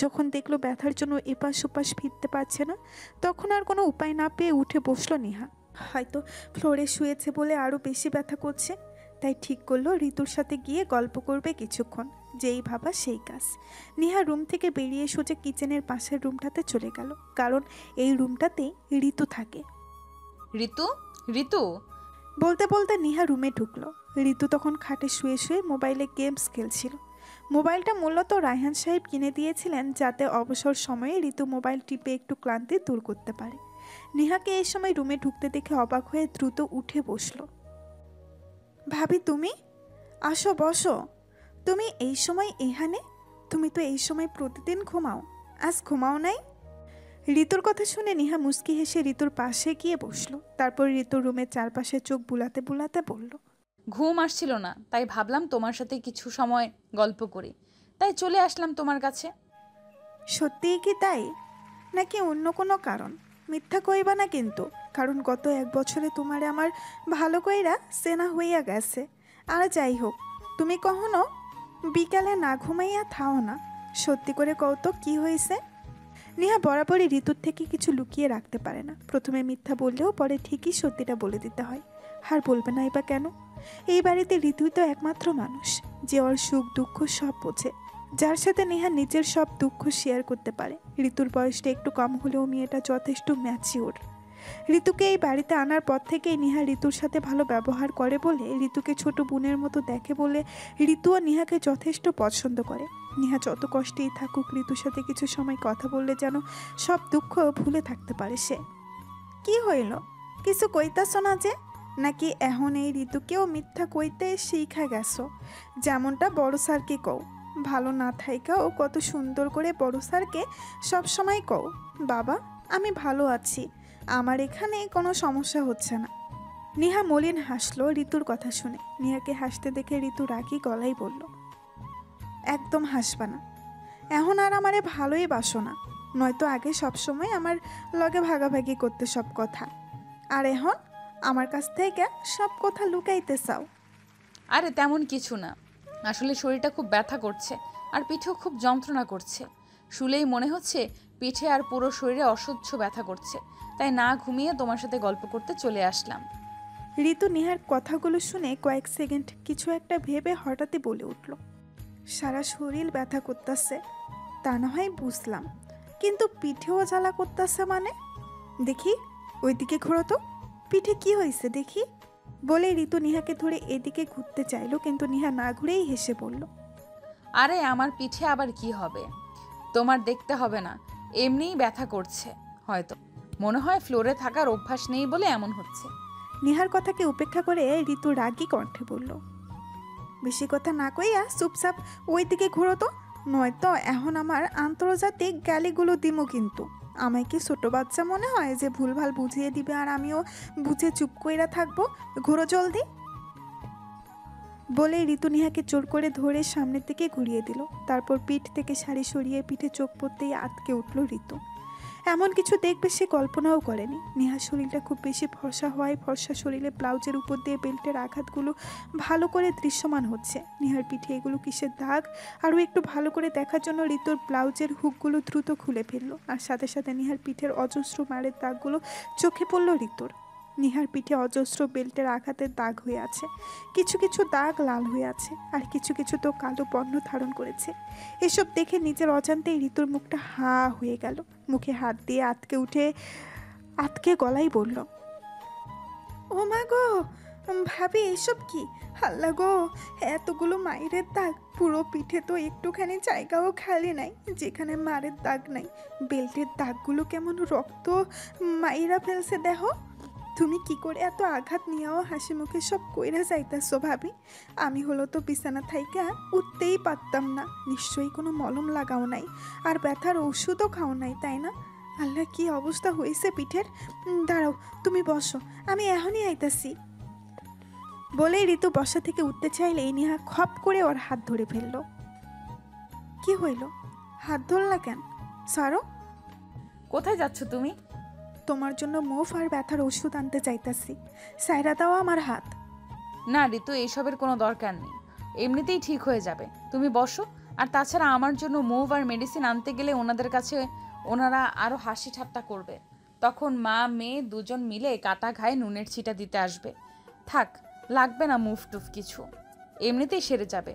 যখন দেখলো ব্যথার জন্য এপাশ ওপাশ ফিরতে পারছে না, তখন আর কোনো উপায় না পেয়ে উঠে বসলো নেহা। হয়তো ফ্লোরে শুয়েছে বলে আরও বেশি ব্যথা করছে। তাই ঠিক করলো ঋতুর সাথে গিয়ে গল্প করবে কিছুক্ষণ। যেই ভাবা সেই কাজ। নেহা রুম থেকে বেরিয়ে সোজা কিচেনের পাশের রুমটাতে চলে গেল, কারণ এই রুমটাতেই ঋতু থাকে। ঋতু, ঋতু। বলতে বলতে নেহা রুমে ঢুকলো। ঋতু তখন খাটে শুয়ে শুয়ে মোবাইলে গেমস খেলছিল। মোবাইলটা মূলত রায়হান সাহেব কিনে দিয়েছিলেন, যাতে অবসর সময়ে ঋতু মোবাইল টিপে একটু ক্লান্তি দূর করতে পারে। নেহাকে এই সময় রুমে ঢুকতে দেখে অবাক হয়ে দ্রুত উঠে বসলো। ভাবি তুমি? আসো বসো। তুমি এই সময় এখানে? তুমি তো এই সময় প্রতিদিন ঘুমাও, আজ ঘুমাও নাই? ঋতুর কথা শুনে নেহা মুচকি হেসে ঋতুর পাশে গিয়ে বসলো। তারপর ঋতুর রুমের চারপাশে চোখ বুলাতে বুলাতে বলল, ঘুম আসছিল না, তাই ভাবলাম তোমার সাথে কিছু সময় গল্প করি, তাই চলে আসলাম তোমার কাছে। সত্যিই কি তাই, নাকি অন্য কোনো কারণ? মিথ্যা কইবা না কিন্তু, কারণ গত 1 বছরে তোমারে আমার ভালো কইরা চেনা হইয়া গেছে। আর যাই হোক, তুমি কখনো বিকালে না ঘুমাইয়া থাও না। সত্যি করে কও তো কি হয়েছে? নেহা বরাবরই ঋতুর থেকে কিছু লুকিয়ে রাখতে পারে না। প্রথমে মিথ্যা বললেও পরে ঠিকই সত্যিটা বলে দিতে হয়। আর বলবে না বা কেন? এই বাড়িতে ঋতুই তো একমাত্র মানুষ যে ওর সুখ দুঃখ সব বোঝে, যার সাথে নেহা নিজের সব দুঃখ শেয়ার করতে পারে। ঋতুর বয়সটা একটু কম হলেও মেয়েটা যথেষ্ট ম্যাচিওর। ঋতুকে এই বাড়িতে আনার পর থেকেই নেহা ঋতুর সাথে ভালো ব্যবহার করে বলে, ঋতুকে ছোট বোনের মতো দেখে বলে ঋতুও নেহাকে যথেষ্ট পছন্দ করে। নেহা যত কষ্টেই থাকুক, ঋতুর সাথে কিছু সময় কথা বললে যেন সব দুঃখ ভুলে থাকতে পারে সে। কি হইল, কিছু কইতাছ না যে? নাকি এখন এই ঋতুকেও মিথ্যা কইতে শিখা গেছো? যেমনটা বড় স্যারকে কও, ভালো না থাইকাও কত সুন্দর করে বড় স্যারকে সবসময় কও, বাবা আমি ভালো আছি, আমার এখানে কোনো সমস্যা হচ্ছে না। নেহা মলিন হাসলো ঋতুর কথা শুনে। নেহাকে হাসতে দেখে ঋতু রাগী গলায় বলল, একদম হাসবা না। এখন আর আমারে ভালোই বাসো না, নয়তো আগে সবসময় আমার লগে ভাগাভাগি করতে সব কথা, আর এখন আমার কাছ থেকে সব কথা লুকাইতে চাও। আরে তেমন কিছু না, আসলে শরীরটা খুব ব্যথা করছে আর পিঠেও খুব যন্ত্রণা করছে। শুলেই মনে হচ্ছে পিঠে আর পুরো শরীরে অসহ্য ব্যথা করছে, তাই না ঘুমিয়ে তোমার সাথে গল্প করতে চলে আসলাম। ঋতু নেহার কথাগুলো শুনে কয়েক সেকেন্ড কিছু একটা ভেবে হঠাৎই বলে উঠল, সারা শরীর ব্যথা করতেছে তা না হয় বুঝলাম, কিন্তু পিঠেও জ্বালা করতেছে মানে? দেখি ওইদিকে ঘোরো তো, পিঠে কি হয়েছে দেখি। বলে ঋতু নেহাকে ধরে এদিকে ঘুরতে চাইলো, কিন্তু নেহা না ঘুরেই হেসে বলল, আরে আমার পিঠে আবার কি হবে, তোমার দেখতে হবে না, এমনিই ব্যথা করছে হয়তো, মনে হয় ফ্লোরে থাকার অভ্যাস নেই বলে এমন হচ্ছে। নিহার কথাকে উপেক্ষা করে ঋতু রাগী কণ্ঠে বলল, বেশি কথা না কইয়া চুপচাপ ওই দিকে ঘুরো তো, নয়তো এখন আমার আন্তর্জাতিক গ্যালিগুলো দিমো কিন্তু। আমায় কি ছোট বাচ্চা মনে হয় যে ভুলভাল বুঝিয়ে দিবে আর আমিও বুঝে চুপ কইরা থাকবো? ঘুরো জলদি। বলে ঋতু নিহাকে জোর করে ধরে সামনের দিকে ঘুরিয়ে দিল। তারপর পিঠ থেকে শাড়ি সরিয়ে পিঠে চোখ পড়তেই আটকে উঠল ঋতু। এমন কিছু দেখবে সে কল্পনাও করেনি। নিহার শরীরটা খুব বেশি ফর্সা হওয়ায় ফর্সা শরীরে ব্লাউজের উপর দিয়ে বেল্টের আঘাতগুলো ভালো করে দৃশ্যমান হচ্ছে। নিহার পিঠে এগুলো কিসের দাগ আরও একটু ভালো করে দেখার জন্য ঋতুর ব্লাউজের হুকগুলো দ্রুত খুলে ফেললো। আর সাথে সাথে নিহার পিঠের অজস্র মারের দাগগুলো চোখে পড়ল ঋতুর। নিহার পিঠে অজস্র বেল্টের আঘাতের দাগ হয়ে আছে, কিছু কিছু দাগ লাল হয়ে আছে, আর কিছু কিছু তো কালো বর্ণ ধারণ করেছে। এসব দেখে নিজের অজান্তেই ঋতুর মুখটা হা হয়ে গেল। মুখে হাত দিয়ে আটকে গলায় বলল, ও মা গো, ভাবি এসব কি? হাল্লা গো, এতগুলো মায়ের দাগ, পুরো পিঠে তো একটুখানি জায়গাও খালি নাই যেখানে মারের দাগ নাই। বেল্টের দাগগুলো কেমন রক্ত মাইরা ফেলছে দেখো। তুমি কি করে এত আঘাত নিয়েও হাসি মুখে সব কইরা যাইতাছো ভাবি? আমি হলো তো বিছানা থাইকা উঠতেই পারতাম না। নিশ্চয়ই কোনো মলম লাগাও নাই আর ব্যথার ওষুধও খাও নাই, তাই না? আল্লাহ, কি অবস্থা হয়েছে পিঠের। দাঁড়াও, তুমি বসো, আমি এখনই আইতাছি। বলেই ঋতু বসা থেকে উঠতে চাইলে নিহা খপ করে ওর হাত ধরে ফেলল। কি হইল? হাত ধরলা কেন? সারো। কোথায় যাচ্ছ তুমি? তোমার জন্য মুভ আর ব্যথার ওষুধ আনতে চাইতাছি, সাইরা দাও আমার হাত। না ঋতু, এইসবের কোনো দরকার নেই, এমনিতেই ঠিক হয়ে যাবে, তুমি বসো। আর তাছাড়া আমার জন্য মুভ আর মেডিসিন আনতে গেলে ওনাদের কাছে ওনারা আরও হাসি ঠাট্টা করবে। তখন মা মেয়ে দুজন মিলে কাটা ঘায়ে নুনের ছিটা দিতে আসবে। থাক, লাগবে না মুভ টুভ কিছু, এমনিতেই সেরে যাবে।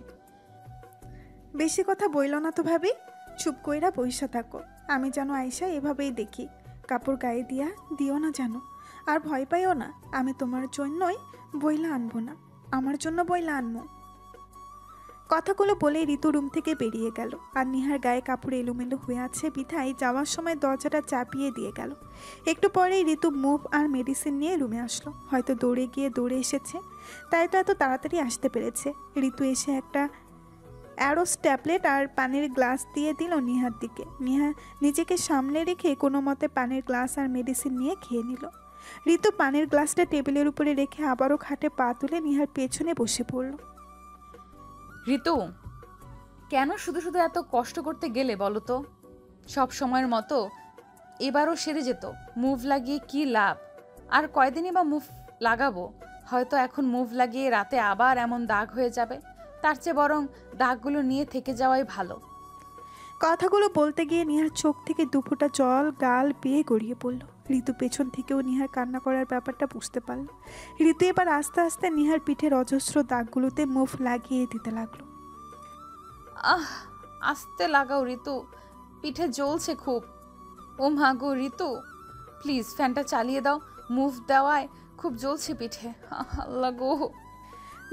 বেশি কথা বইল না তো ভাবি, চুপ কইরা বইসা থাকো। আমি যেন আয়সা এভাবেই দেখি, কাপড় গায়ে দিও না জানো। আর ভয় পাইও না, আমি তোমার জন্যই বইলা আনবো না, আমার জন্য বইলা আনবো। কথাগুলো বলেই ঋতু রুম থেকে বেরিয়ে গেল। আর নিহার গায়ে কাপড় এলোমেলো হয়ে আছে বিধায় যাওয়ার সময় দরজাটা চাপিয়ে দিয়ে গেল। একটু পরেই ঋতু মুভ আর মেডিসিন নিয়ে রুমে আসলো। হয়তো দৌড়ে গিয়ে দৌড়ে এসেছে, তাই তো এত তাড়াতাড়ি আসতে পেরেছে। ঋতু এসে একটা অ্যারোস ট্যাবলেট আর পানির গ্লাস দিয়ে দিল নিহার দিকে। নিহা নিজেকে সামনে রেখে কোনো মতে পানির গ্লাস আর মেডিসিন নিয়ে খেয়ে নিল। ঋতু পানির গ্লাসটা টেবিলের উপরে রেখে আবারও খাটে পা তুলে নিহার পেছনে বসে পড়ল। ঋতু, কেন শুধু শুধু এত কষ্ট করতে গেলে বলো তো? সব সময়ের মতো এবারও সেরে যেত। মুভ লাগিয়ে কি লাভ? আর কয়দিনই বা মুভ লাগাবো? হয়তো এখন মুভ লাগিয়ে রাতে আবার এমন দাগ হয়ে যাবে। তার চেয়ে বরং দাগগুলো নিয়ে থেকে যাওয়াই ভালো। কথাগুলো বলতে গিয়ে নিহার চোখ থেকে দুফোঁটা জল গাল বেয়ে গড়িয়ে পড়ল। ঋতু পেছন থেকেও নিহার কান্না করার ব্যাপারটা বুঝতে পারল। ঋতু এবার আস্তে আস্তে নিহার পিঠের অজস্র দাগগুলোতে মুভ লাগিয়ে দিতে লাগলো। আস্তে লাগাও ঋতু, পিঠে জ্বলছে খুব। ও মা গো ঋতু, প্লিজ ফ্যানটা চালিয়ে দাও, মুভ দেওয়ায় খুব জ্বলছে পিঠে। আল্লাহ গো।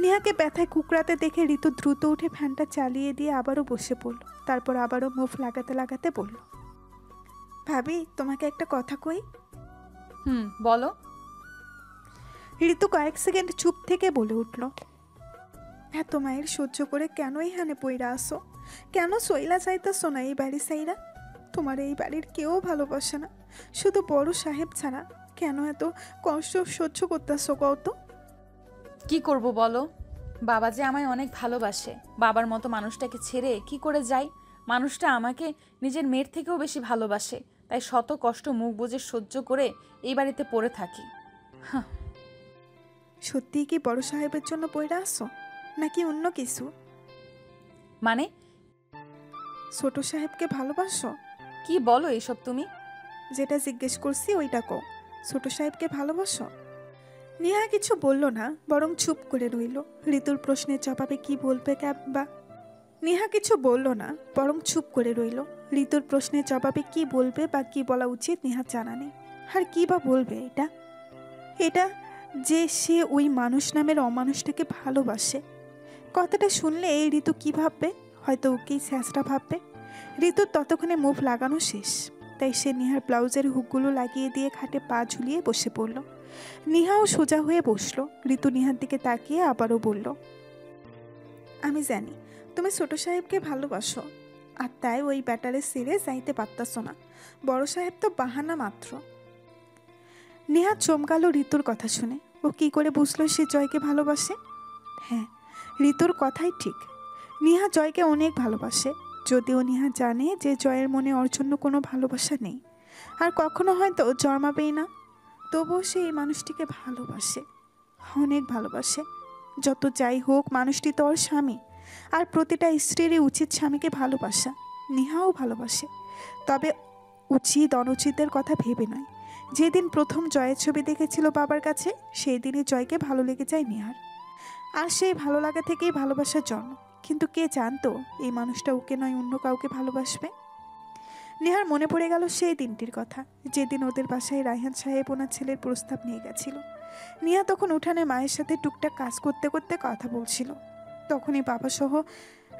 নিহাকে ব্যথায় কুকড়াতে দেখে ঋতু দ্রুত উঠে ফ্যানটা চালিয়ে দিয়ে আবারও বসে পড়ল। তারপর আবারও মুভ লাগাতে লাগাতে বলল, ভাবি তোমাকে একটা কথা কই। বলো। ঋতু কয়েক সেকেন্ড চুপ থেকে বলে উঠল, এত মায়ের সহ্য করে কেন এখানে পইরা আসো? কেন সইলা চাইতেছো না এই বাড়ি সাইরা? তোমার এই বাড়ির কেউ ভালোবাসে না, শুধু বড় সাহেব ছাড়া। কেন এত কষ্ট সহ্য করতেছো কত? কি করব বলো? বাবা যে আমায় অনেক ভালোবাসে, বাবার মতো মানুষটাকে ছেড়ে কি করে যাই? মানুষটা আমাকে নিজের মেয়ের থেকেও বেশি ভালোবাসে, তাই শত কষ্ট মুখ বুজে সহ্য করে এই বাড়িতে পড়ে থাকি। সত্যিই কি বড় সাহেবের জন্য পইরা আসো নাকি অন্য কিছু? মানে? ছোট সাহেবকে ভালোবাসো? কি বলো এসব তুমি? যেটা জিজ্ঞেস করছি ওইটা কও। ছোট সাহেবকে ভালোবাসো? নেহা কিছু বলল না, বরং চুপ করে রইল। ঋতুর প্রশ্নের জবাবে কি বলবে বা নেহা কিছু বলল না, বরং চুপ করে রইল। ঋতুর প্রশ্নের জবাবে কি বলবে বা কি বলা উচিত নেহা জানা নেই। আর কি বা বলবে এটা যে সে ওই মানুষ নামের অমানুষটাকে ভালোবাসে। কথাটা শুনলে এই ঋতু কি ভাববে? হয়তো ওকেই শেষটা ভাববে। ঋতুর ততক্ষণে মুভ লাগানো শেষ। তাই সে নিহার ব্লাউজের হুকগুলো লাগিয়ে দিয়ে খাটে পা ঝুলিয়ে বসে পড়ল। নিহাও সোজা হয়ে বসলো। ঋতু নিহার দিকে তাকিয়ে আবারও বলল, আমি জানি তুমি ছোট সাহেবকে ভালোবাসো, আর তাই ওই ব্যাটারে সেরে যাইতে পারতাস না। বড় সাহেব তো বাহানা মাত্র। নেহা চমকালো ঋতুর কথা শুনে। ও কি করে বুঝলো সে জয়কে ভালোবাসে? হ্যাঁ, ঋতুর কথাই ঠিক। নেহা জয়কে অনেক ভালোবাসে, যদিও নেহা জানে যে জয়ের মনে ওর জন্য কোনো ভালোবাসা নেই, আর কখনো হয়তো জন্মাবেই না। তবুও সে এই মানুষটিকে ভালোবাসে, অনেক ভালোবাসে। যত যাই হোক, মানুষটি তো ওর স্বামী, আর প্রতিটা স্ত্রীরই উচিত স্বামীকে ভালোবাসা। নেহাও ভালোবাসে, তবে উচিত অনুচিতের কথা ভেবে নয়। যেদিন প্রথম জয়ের ছবি দেখেছিল বাবার কাছে, সেই দিনই জয়কে ভালো লেগে যায় নেহার। আর সেই ভালো লাগা থেকেই ভালোবাসার জন্ম। কিন্তু কে জানতো এই মানুষটা ওকে নয় অন্য কাউকে ভালোবাসবে। নেহার মনে পড়ে গেল সেই দিনটির কথা, যেদিন ওদের বাসায় রায়হান সাহেব ওনার ছেলের প্রস্তাব নিয়ে গেছিল। নেহা তখন উঠানে মায়ের সাথে টুকটাক কাজ করতে করতে কথা বলছিল। তখনই বাবা সহ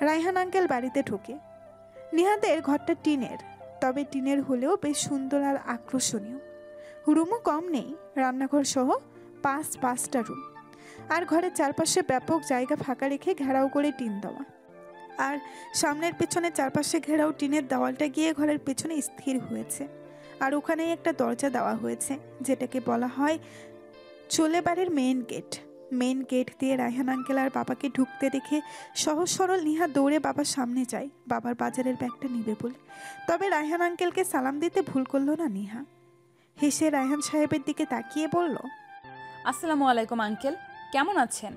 রায়হান আঙ্কেল বাড়িতে ঢোকে। নেহাদের ঘরটা টিনের, তবে টিনের হলেও বেশ সুন্দর আর আকর্ষণীয়। রুমও কম নেই, রান্নাঘর সহ পাঁচটা রুম, আর ঘরের চারপাশে ব্যাপক জায়গা ফাঁকা রেখে ঘেরাও করে টিন দেওয়া। আর সামনের পেছনে চারপাশে ঘেরাও টিনের দেওয়ালটা গিয়ে ঘরের পেছনে স্থির হয়েছে। আর ওখানেই একটা দরজা দেওয়া হয়েছে, যেটাকে বলা হয় চলে বাড়ির মেইন গেট। মেইন গেট দিয়ে রায়হান আঙ্কেল আর বাবাকে ঢুকতে দেখে সহজ সরল নেহা দৌড়ে বাবার সামনে যায় বাবার বাজারের ব্যাগটা নিবে বলে। তবে রায়হান আঙ্কেলকে সালাম দিতে ভুল করলো না নেহা। হেসে রায়হান সাহেবের দিকে তাকিয়ে বলল, আসসালামু আলাইকুম আঙ্কেল, কেমন আছেন?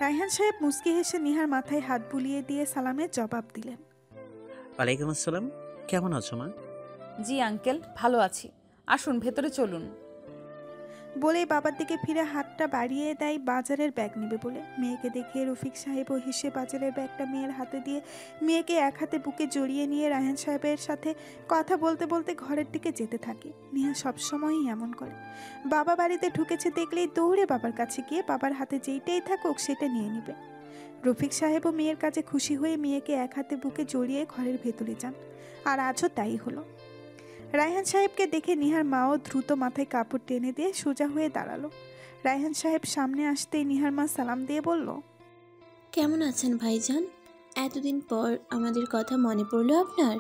রায়হান সাহেব মুচকি হেসে নেহার মাথায় হাত বুলিয়ে দিয়ে সালামের জবাব দিলেন। ওয়ালাইকুম আসসালাম, কেমন আছো মা? জি আঙ্কেল, ভালো আছি, আসুন ভেতরে চলুন। বলেই বাবার দিকে ফিরে হাতটা বাড়িয়ে দেয় বাজারের ব্যাগ নেবে বলে। মেয়েকে দেখে রফিক সাহেবও হেসে বাজারের ব্যাগটা মেয়ের হাতে দিয়ে মেয়েকে এক হাতে বুকে জড়িয়ে নিয়ে রায়হান সাহেবের সাথে কথা বলতে বলতে ঘরের দিকে যেতে থাকে। নেহা সবসময়ই এমন করে। বাবা বাড়িতে ঢুকেছে দেখলেই দৌড়ে বাবার কাছে গিয়ে বাবার হাতে যেইটাই থাকুক সেটা নিয়ে নেবে। রফিক সাহেবও মেয়ের কাছে খুশি হয়ে মেয়েকে এক হাতে বুকে জড়িয়ে ঘরের ভেতরে যান, আর আজও তাই হলো। রায়হান সাহেবকে দেখে নিহার মাও দ্রুত মাথায় কাপড় টেনে দিয়ে সোজা হয়ে দাঁড়ালো। রায়হান সাহেব সামনে আসতেই নিহার মা সালাম দিয়ে বলল, কেমন আছেন ভাইজান? এতদিন পর আমাদের কথা মনে পড়লো আপনার?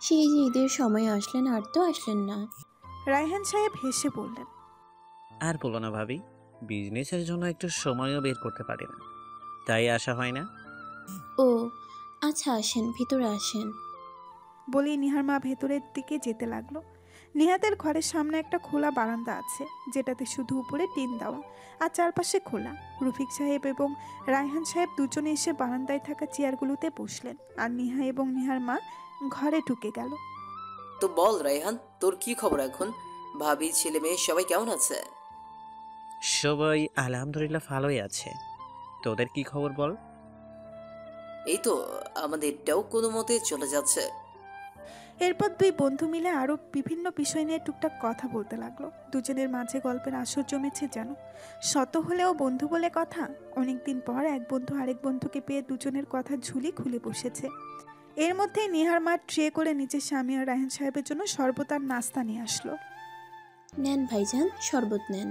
সেই যে ঈদের সময় আসলেন আর তো আসলেন না। রায়হান সাহেব হেসে বললেন, আর বলো না ভাবি, বিজনেসের জন্য একটু সময়ও বের করতে পারি না, তাই আসা হয় না। ও আচ্ছা, আসেন ভিতরে আসেন। বলেই নিহার মা ভেতরের দিকে যেতে লাগলো। নিহাতের ঘরের সামনে একটা খোলা বারান্দা আছে, যেটাতে শুধু উপরে টিন দেওয়া আর চারপাশে খোলা। রফিক সাহেব এবং রায়হান সাহেব দুজনে এসে বারান্দায় থাকা চেয়ারগুলোতে বসলেন, আর নিহা এবং নিহার মা ঘরে ঢুকে গেল। তো বল রায়হান, তোর কি খবর এখন? ভাবি, ছেলে মেয়ে সবাই কেমন আছে? সবাই আলহামদুলিল্লাহ ভালোই আছে, তোদের কি খবর বল? এই তো আমাদেরটাও কোনো মতে চলে যাচ্ছে। এরপর দুই বন্ধু মিলে আরও বিভিন্ন বিষয় নিয়ে টুকটাক কথা বলতে লাগলো। দুজনের মাঝে গল্পের আসর জমেছে যেন। শত হলেও বন্ধু বলে কথা। অনেকদিন পর এক বন্ধু আরেক বন্ধুকে পেয়ে দুজনের কথা ঝুলি খুলে বসেছে। এর মধ্যেই নিহার মা ট্রে করে নিজের স্বামী আর রায়হান সাহেবের জন্য শরবত আর নাস্তা নিয়ে আসলো। নেন ভাইজান, শরবত নেন।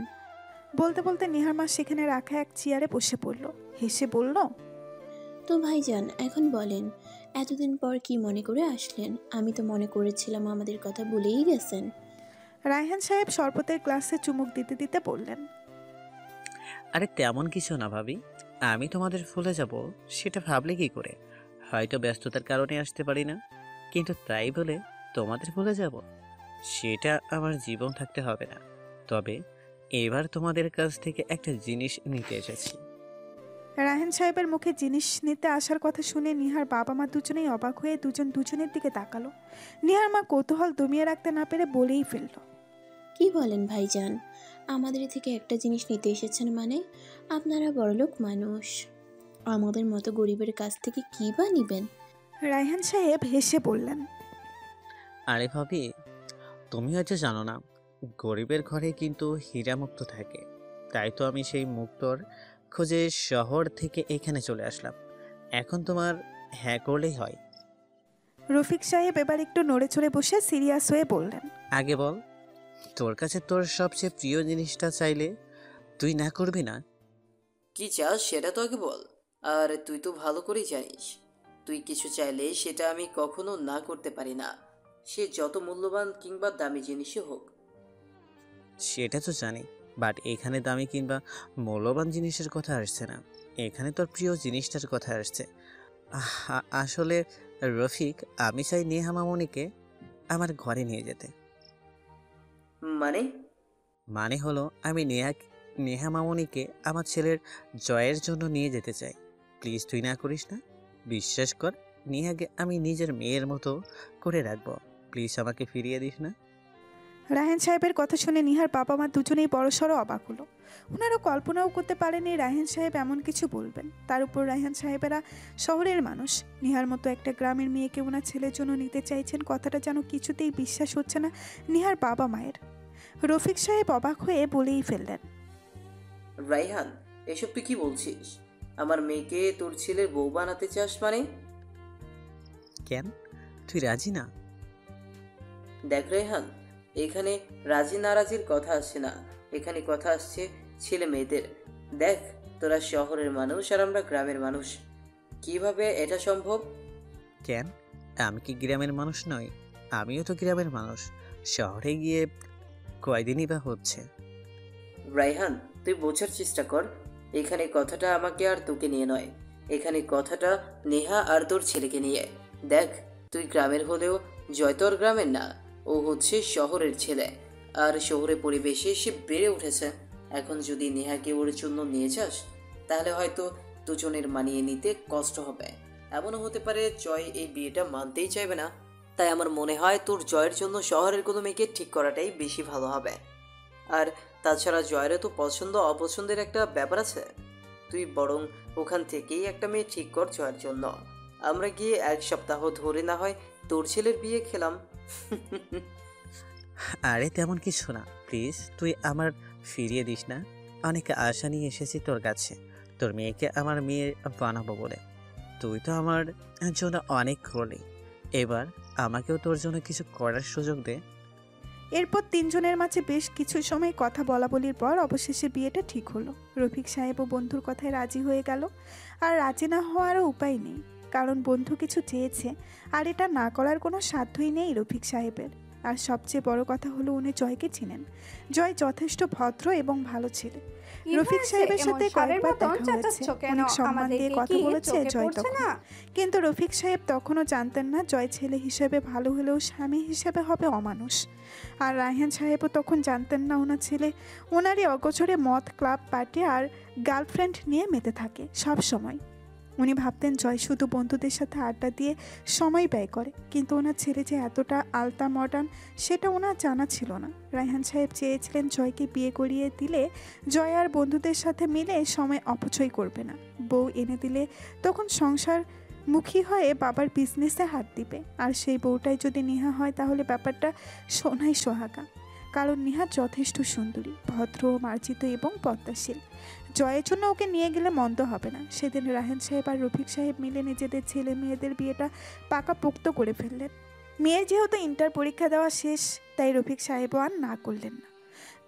বলতে বলতে নিহার মা সেখানে রাখা এক চেয়ারে বসে পড়ল। হেসে বলল, তো ভাইজান এখন বলেন, এতদিন পর কি মনে করে আসলেন? আমি তো মনে করেছিলাম আমাদের কথা ভুলেই গেছেন। রায়হান সাহেব শরবতের গ্লাসে চুমুক দিতে দিতে বললেন, আরে তেমন কিছু না ভাবি, আমি তোমাদের ভুলে যাব সেটা ভাবলে কি করে? হয়তো ব্যস্ততার কারণে আসতে পারি না, কিন্তু তাই বলে তোমাদের ভুলে যাব সেটা আমার জীবন থাকতে হবে না। তবে এবার তোমাদের কাছ থেকে একটা জিনিস নিতে এসেছি। রায়হান সাহেবের মুখে জিনিস নিতে আসার কথা শুনে নিহার বাবা মা দুজনেই অবাক হয়ে দুজনের দিকে তাকালো। নিহার মা কৌতূহল দমিয়ে রাখতে না পেরে বলেই ফেলল, কি বলেন ভাইজান? আমাদের থেকে একটা জিনিস নিতে এসেছেন মানে? আপনারা বড়লোক মানুষ, আমাদের মতো গরিবের কাছ থেকে কি বা নিবেন? রায়হান সাহেব হেসে বললেন, আরে ভাবি, তুমি হয়তো জানো না, গরিবের ঘরে কিন্তু হীরা মুক্ত থাকে। তাই তো আমি সেই মুক্তর খোঁজে শহর থেকে এখানে চলে আসলাম। এখন তোমার হ্যাঁ করলেই হয়। রফিক সাহেব এবার একটু নড়ে চড়ে বসে সিরিয়াস হয়ে বললেন, আগে বল, তোর কাছে তোর সবচেয়ে প্রিয় জিনিসটা চাইলে তুই না করবি না? কি চাস সেটা তো আগে বল। আর তুই তো ভালো করেই জানিস, তুই কিছু চাইলে সেটা আমি কখনো না করতে পারি না, সে যত মূল্যবান কিংবা দামি জিনিসই হোক। সেটা তো জানি, বাট এখানে দামি কিংবা মূল্যবান জিনিসের কথা আসছে না, এখানে তোর প্রিয় জিনিসটার কথা আসছে। আসলে রফিক, আমি চাই নেহা মামনিকে আমার ঘরে নিয়ে যেতে। মানে? মানে হলো আমি নেহা মামনিকে আমার ছেলের জয়ের জন্য নিয়ে যেতে চাই। প্লিজ তুই না করিস না? বিশ্বাস কর, নেহাকে আমি নিজের মেয়ের মতো করে রাখবো। প্লিজ আমাকে ফিরিয়ে দিস না। রায়হান সাহেবের কথা শুনে নিহার বাবা মা দুজনেই বড়সড় অবাক হলো। ওনারা কল্পনাও করতে পারেনি রায়হান সাহেব এমন কিছু বলবেন। তার উপর রায়হান সাহেবেরা শহরের মানুষ, নিহার মতো একটা গ্রামের মেয়েকে ওনার ছেলের জন্য নিতে চাইছেন, কথাটা যেন কিছুতেই বিশ্বাস হচ্ছে না নিহার বাবা মায়ের। রফিক সাহেব অবাক হয়ে বলেই ফেললেন, রাইহান, এসব তুই কি বলছিস? আমার মেয়েকে তোর ছেলের বউ বানাতে চাস মানে? কেন, তুই রাজি না? দেখ রাইহান, এখানে রাজি নারাজির কথা আসছে না, এখানে কথা আসছে ছেলে মেয়েদের। দেখ, তোরা শহরের মানুষ আর আমরা গ্রামের মানুষ, কিভাবে এটা সম্ভব? কেন, আমি কি গ্রামের মানুষ নই? আমিও তো গ্রামের মানুষ। শহরে গিয়ে কয়দিনই বা হচ্ছে। রাইহান, তুই বোঝার চেষ্টা কর, এখানে কথাটা আমাকে আর তোকে নিয়ে নয়, এখানে কথাটা নেহা আর তোর ছেলেকে নিয়ে। দেখ, তুই গ্রামের হলেও জয় তোর গ্রামের না, ও হচ্ছে শহরের ছেলে, আর শহরে পরিবেশে সে বেড়ে উঠেছে। এখন যদি নেহাকে ওর জন্য নিয়ে যাস, তাহলে হয়তো দুজনের মানিয়ে নিতে কষ্ট হবে। এমনও হতে পারে জয় এই বিয়েটা মানতেই চাইবে না। তাই আমার মনে হয় তোর জয়ের জন্য শহরের কোনো মেয়েকে ঠিক করাটাই বেশি ভালো হবে। আর তাছাড়া জয়েরও তো পছন্দ অপছন্দের একটা ব্যাপার আছে। তুই বরং ওখান থেকেই একটা মেয়ে ঠিক কর জয়ের জন্য। আমরা গিয়ে 1 সপ্তাহ ধরে না হয় তোর ছেলের বিয়ে খেলাম। আরে তেমন কিছু না, প্লিজ তুই আমার ফিরিয়ে দিস না। অনেক আশা নিয়ে এসেছি তোর কাছে, তোর মেয়েকে আমার মেয়ে বানাবো বলে। তুই তো আমার জন্য অনেক করলি, এবার আমাকেও তোর জন্য কিছু করার সুযোগ দে। এরপর তিনজনের মাঝে বেশ কিছু সময় কথা বলা বলির পর অবশেষে বিয়েটা ঠিক হলো। রফিক সাহেব ও বন্ধুর কথায় রাজি হয়ে গেল। আর রাজি না হওয়ারও উপায় নেই, কারণ বন্ধু কিছু চেয়েছে আর এটা না করার কোনো সাধ্যই নেই রফিক সাহেবের। আর সবচেয়ে বড় কথা হলো উনি জয়কে চিনেন। জয় যথেষ্ট ভদ্র এবং ভালো ছেলে। কি রফিক হয়েছে? সাহেবের এমন সাথে ষাঁড়ের কয়েকবার মতন দেখা চেঁচাচ্ছ হয়েছে, কেন? অনেক সম্মান দিয়ে আমাদেরকে কথা কি বলেছে চোখে জয় পড়ছে তখন। না? কিন্তু রফিক সাহেব তখনও জানতেন না জয় ছেলে হিসেবে ভালো হলেও স্বামী হিসেবে হবে অমানুষ। আর রায়হান সাহেবও তখন জানতেন না ওনার ছেলে ওনারই অগোচরে মদ, ক্লাব, পার্টি আর গার্লফ্রেন্ড নিয়ে মেতে থাকে সব সময়। উনি ভাবতেন জয় শুধু বন্ধুদের সাথে আড্ডা দিয়ে সময় ব্যয় করে, কিন্তু ওনার ছেলে যে এতটা আলতা মডার্ন সেটা ওনার জানা ছিল না। রায়হান সাহেব চেয়েছিলেন জয়কে বিয়ে করিয়ে দিলে জয় আর বন্ধুদের সাথে মিলে সময় অপচয় করবে না, বউ এনে দিলে তখন সংসার মুখী হয়ে বাবার বিজনেসে হাত দিবে। আর সেই বউটাই যদি নেহা হয় তাহলে ব্যাপারটা সোনাই সোহাগা, কারণ নেহা যথেষ্ট সুন্দরী, ভদ্র, মার্জিত এবং পদ্মাশীল। জয়ের জন্য ওকে নিয়ে গেলে মন্দ হবে না। সেদিন রায়হান সাহেব আর রফিক সাহেব মিলে নিজেদের ছেলে মেয়েদের বিয়েটা পাকাপোক্ত করে ফেললেন। মেয়ের যেহেতু ইন্টার পরীক্ষা দেওয়া শেষ, তাই রফিক সাহেবও আর না করলেন না,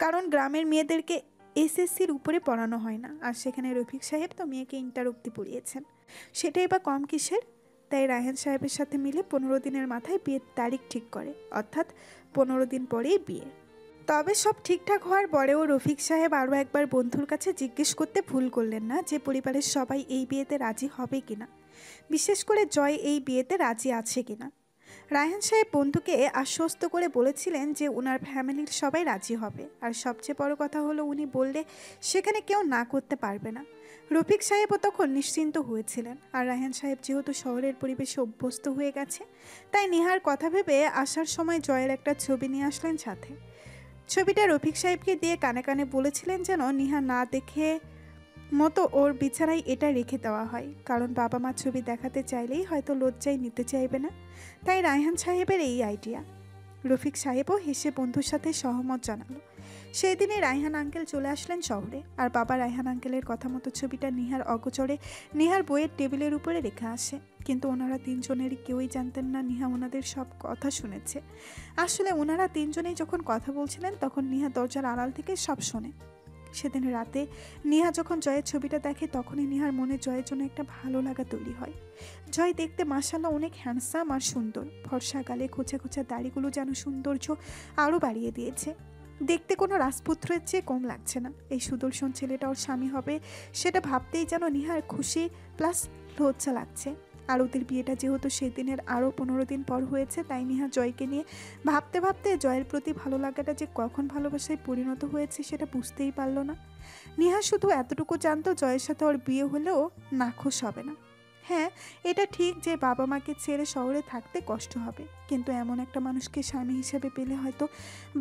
কারণ গ্রামের মেয়েদেরকে এসএসসির উপরে পড়ানো হয় না, আর সেখানে রফিক সাহেব তো মেয়েকে ইন্টার অবধি পড়িয়েছেন, সেটাই বা কম কিসের। তাই রায়হান সাহেবের সাথে মিলে 15 দিনের মাথায় বিয়ের তারিখ ঠিক করে, অর্থাৎ 15 দিন পরেই বিয়ে। তবে সব ঠিকঠাক হওয়ার পরেও রফিক সাহেব আরও একবার বন্ধুর কাছে জিজ্ঞেস করতে ভুল করলেন না যে পরিবারের সবাই এই বিয়েতে রাজি হবে কিনা, বিশেষ করে জয় এই বিয়েতে রাজি আছে কিনা। রায়হান সাহেব বন্ধুকে আশ্বস্ত করে বলেছিলেন যে ওনার ফ্যামিলির সবাই রাজি হবে, আর সবচেয়ে বড় কথা হলো উনি বললে সেখানে কেউ না করতে পারবে না। রফিক সাহেবও তখন নিশ্চিন্ত হয়েছিলেন। আর রায়হান সাহেব যেহেতু শহরের পরিবেশে অভ্যস্ত হয়ে গেছে, তাই নেহার কথা ভেবে আসার সময় জয়ের একটা ছবি নিয়ে আসলেন সাথে। ছবিটা রফিক সাহেবকে দিয়ে কানে কানে বলেছিলেন যেন নেহা না দেখে মতো ওর বিছানায় এটা রেখে দেওয়া হয়, কারণ বাবা মা ছবি দেখাতে চাইলেই হয়তো লজ্জায় নিতে চাইবে না। তাই রায়হান সাহেবের এই আইডিয়া। রফিক সাহেবও হেসে বন্ধুর সাথে সহমত জানালো। সেই দিনে রায়হান আঙ্কেল চলে আসলেন শহরে, আর বাবা রায়হান আঙ্কেলের কথা মতো ছবিটা নেহার অগোচরে নেহার বইয়ের টেবিলের উপরে রেখে আসে। কিন্তু ওনারা তিনজনেরই কেউই জানতেন না নিহা ওনাদের সব কথা শুনেছে। আসলে ওনারা তিনজনেই যখন কথা বলছিলেন তখন নিহা দরজার আড়াল থেকে সব শোনে। সেদিন রাতে নিহা যখন জয়ের ছবিটা দেখে তখনই নিহার মনে জয়ের জন্য একটা ভালো লাগা তৈরি হয়। জয় দেখতে মাশাআল্লাহ অনেক হ্যান্ডসাম আর সুন্দর। ফর্সা গালে খোঁচা খোঁচা দাড়িগুলো যেন সৌন্দর্য আরও বাড়িয়ে দিয়েছে। দেখতে কোনো রাজপুত্রের চেয়ে কম লাগছে না। এই সুদর্শন ছেলেটা ওর স্বামী হবে সেটা ভাবতেই যেন নিহার খুশি প্লাস লজ্জা লাগছে। আর ওদের বিয়েটা যেহেতু সেদিনের আরও 15 দিন পর হয়েছে, তাই নিহা জয়কে নিয়ে ভাবতে ভাবতে জয়ের প্রতি ভালো লাগাটা যে কখন ভালোবাসায় পরিণত হয়েছে সেটা বুঝতেই পারল না। নিহা শুধু এতটুকু জানতো জয়ের সাথে ওর বিয়ে হলেও নাখোশ হবে না। হ্যাঁ, এটা ঠিক যে বাবা মাকে ছেড়ে শহরে থাকতে কষ্ট হবে, কিন্তু এমন একটা মানুষকে স্বামী হিসেবে পেলে হয়তো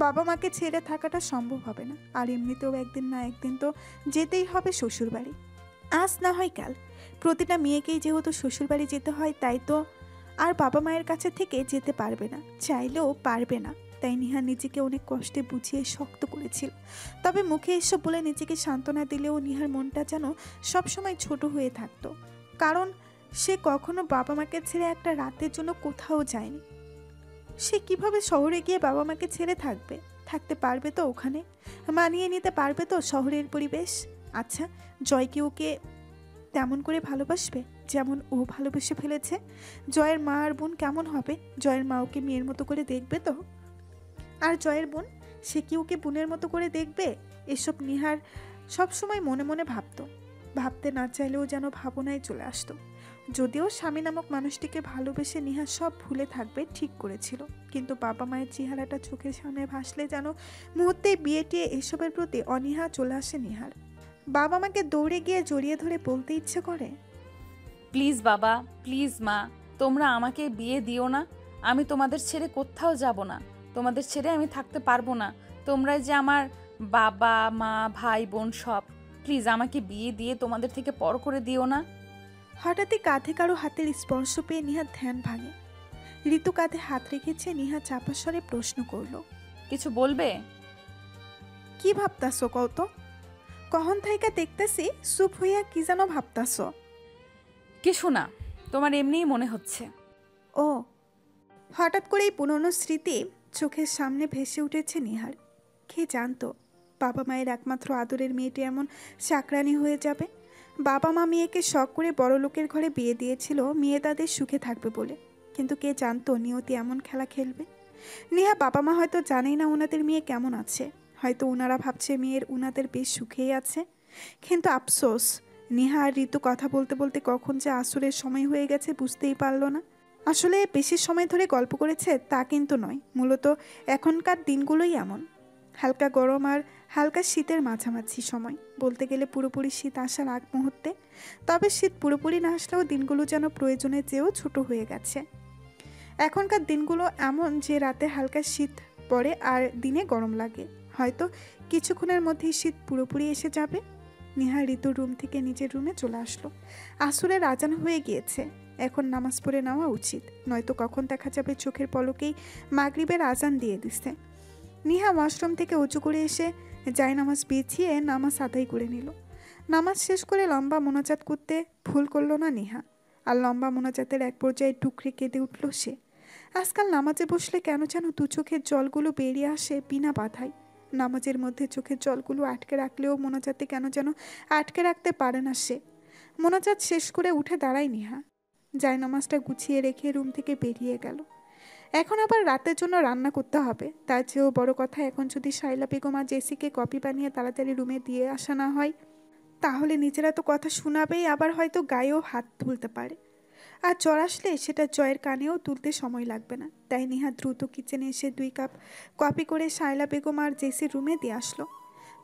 বাবা মাকে ছেড়ে থাকাটা সম্ভব হবে না। আর এমনিতেও একদিন না একদিন তো যেতেই হবে শ্বশুরবাড়ি। আজ না হয় কাল। প্রতিটা মেয়েকেই যেহেতু শ্বশুরবাড়ি যেতে হয়, তাই তো আর বাবা মায়ের কাছে থেকে যেতে পারবে না, চাইলেও পারবে না। তাই নিহা নিজেকে অনেক কষ্টে বুঝিয়ে শক্ত করেছিল। তবে মুখে এসব বলে নিজেকে সান্ত্বনা দিলেও নিহার মনটা যেন সবসময় ছোট হয়ে থাকতো, কারণ সে কখনো বাবা মাকে ছেড়ে একটা রাতের জন্য কোথাও যায়নি। সে কিভাবে শহরে গিয়ে বাবা মাকে ছেড়ে থাকতে পারবে তো? ওখানে মানিয়ে নিতে পারবে তো শহরের পরিবেশ? আচ্ছা, জয় কি ওকে তেমন করে ভালোবাসবে যেমন ও ভালোবেসে ফেলেছে? জয়ের মা আর বোন কেমন হবে? জয়ের মা ওকে মেয়ের মতো করে দেখবে তো? আর জয়ের বোন, সে কি ওকে বোনের মতো করে দেখবে? এসব নিহার সবসময় মনে মনে ভাবতে না চাইলেও যেন ভাবনায় চলে আসতো। যদিও স্বামী নামক মানুষটিকে ভালোবেসে নিহা সব ভুলে থাকবে ঠিক করেছিল, কিন্তু বাবা মায়ের চেহারাটা চোখের সামনে ভাসলে যেন মুহূর্তেই বিয়ে টিয়ে এসবের প্রতি অনীহা চলে আসে নিহার। বাবা মাকে দৌড়ে গিয়ে জড়িয়ে ধরে বলতে ইচ্ছে করে, প্লিজ বাবা, প্লিজ মা, তোমরা আমাকে বিয়ে দিও না। আমি তোমাদের ছেড়ে কোথাও যাব না, তোমাদের ছেড়ে আমি থাকতে পারবো না। তোমরা যে আমার বাবা মা ভাই বোন সব, প্লিজ আমাকে বিয়ে দিয়ে তোমাদের থেকে পর করে দিও না। হঠাৎই কাঁধে কারো হাতের স্পর্শ পেয়ে নিহার ধ্যান ভাঙে। ঋতু কাঁধে হাত রেখেছে। নিহা চাপা স্বরে প্রশ্ন করল, কিছু বলবে? কি ভাবতাছো কত? কখন থেকে দেখতেছি চুপ হইয়া কি যেন ভাবতাছো। কিছু না, তোমার এমনিই মনে হচ্ছে। ও। হঠাৎ করেই পুরনো স্মৃতি চোখের সামনে ভেসে উঠেছে নিহার। কে জানতো বাবা মায়ের একমাত্র আদরের মেয়েটি এমন চাকরানি হয়ে যাবে। বাবা মা মেয়েকে শখ করে বড় লোকের ঘরে বিয়ে দিয়েছিল মেয়ে তাদের সুখে থাকবে বলে, কিন্তু কে জানতো নিয়তি এমন খেলা খেলবে। নেহা বাবা মা হয়তো জানেই না ওনাদের মেয়ে কেমন আছে, হয়তো ওনারা ভাবছে মেয়ের ওনাদের বেশ সুখেই আছে। কিন্তু আফসোস, নেহা আর ঋতু কথা বলতে বলতে কখন যে আসরের সময় হয়ে গেছে বুঝতেই পারল না। আসলে বেশি সময় ধরে গল্প করেছে তা কিন্তু নয়, মূলত এখনকার দিনগুলোই এমন। হালকা গরম আর হালকা শীতের মাঝামাঝি সময়, বলতে গেলে পুরোপুরি শীত আসার আগ মুহূর্তে। তবে শীত পুরোপুরি না আসলেও দিনগুলো যেন প্রয়োজনের চেয়েও ছোট হয়ে গেছে। এখনকার দিনগুলো এমন যে রাতে হালকা শীত পড়ে আর দিনে গরম লাগে। হয়তো কিছুক্ষণের মধ্যেই শীত পুরোপুরি এসে যাবে। নেহা ঋতুর রুম থেকে নিজের রুমে চলে আসলো। আসরের আজান হয়ে গিয়েছে, এখন নামাজ পড়ে নেওয়া উচিত, নয়তো কখন দেখা যাবে চোখের পলকেই মাগরিবের আজান দিয়ে দিচ্ছে। নেহা ওয়াশরুম থেকে উঁচু করে এসে নামাজ বিছিয়ে নামাজ আদায় করে নিল। নামাজ শেষ করে লম্বা মোনাজাত করতে ভুল করলো না নেহা। আর লম্বা মোনাজাতের এক পর্যায়ে টুকরে কেঁদে উঠল সে। আজকাল নামাজে বসলে কেন যেন দু চোখের জলগুলো বেরিয়ে আসে বিনা বাধায়। নামাজের মধ্যে চোখের জলগুলো আটকে রাখলেও মোনাজাতে কেন যেন আটকে রাখতে পারে না সে। মোনাজাত শেষ করে উঠে দাঁড়ায় নেহা, নামাজটা গুছিয়ে রেখে রুম থেকে বেরিয়ে গেল। এখন আবার রাতের জন্য রান্না করতে হবে, তার চেয়েও বড় কথা এখন যদি শাইলা বেগম আর জেসিকে কপি বানিয়ে তাড়াতাড়ি রুমে দিয়ে আসা না হয়, তাহলে নিজেরা তো কথা শোনাবেই, আবার হয়তো গায়েও হাত তুলতে পারে। আর জ্বর আসলে সেটা জয়ের কানেও তুলতে সময় লাগবে না। তাই নেহা দ্রুত কিচেনে এসে 2 কাপ কপি করে শাইলা বেগম আর জেসির রুমে দিয়ে আসলো।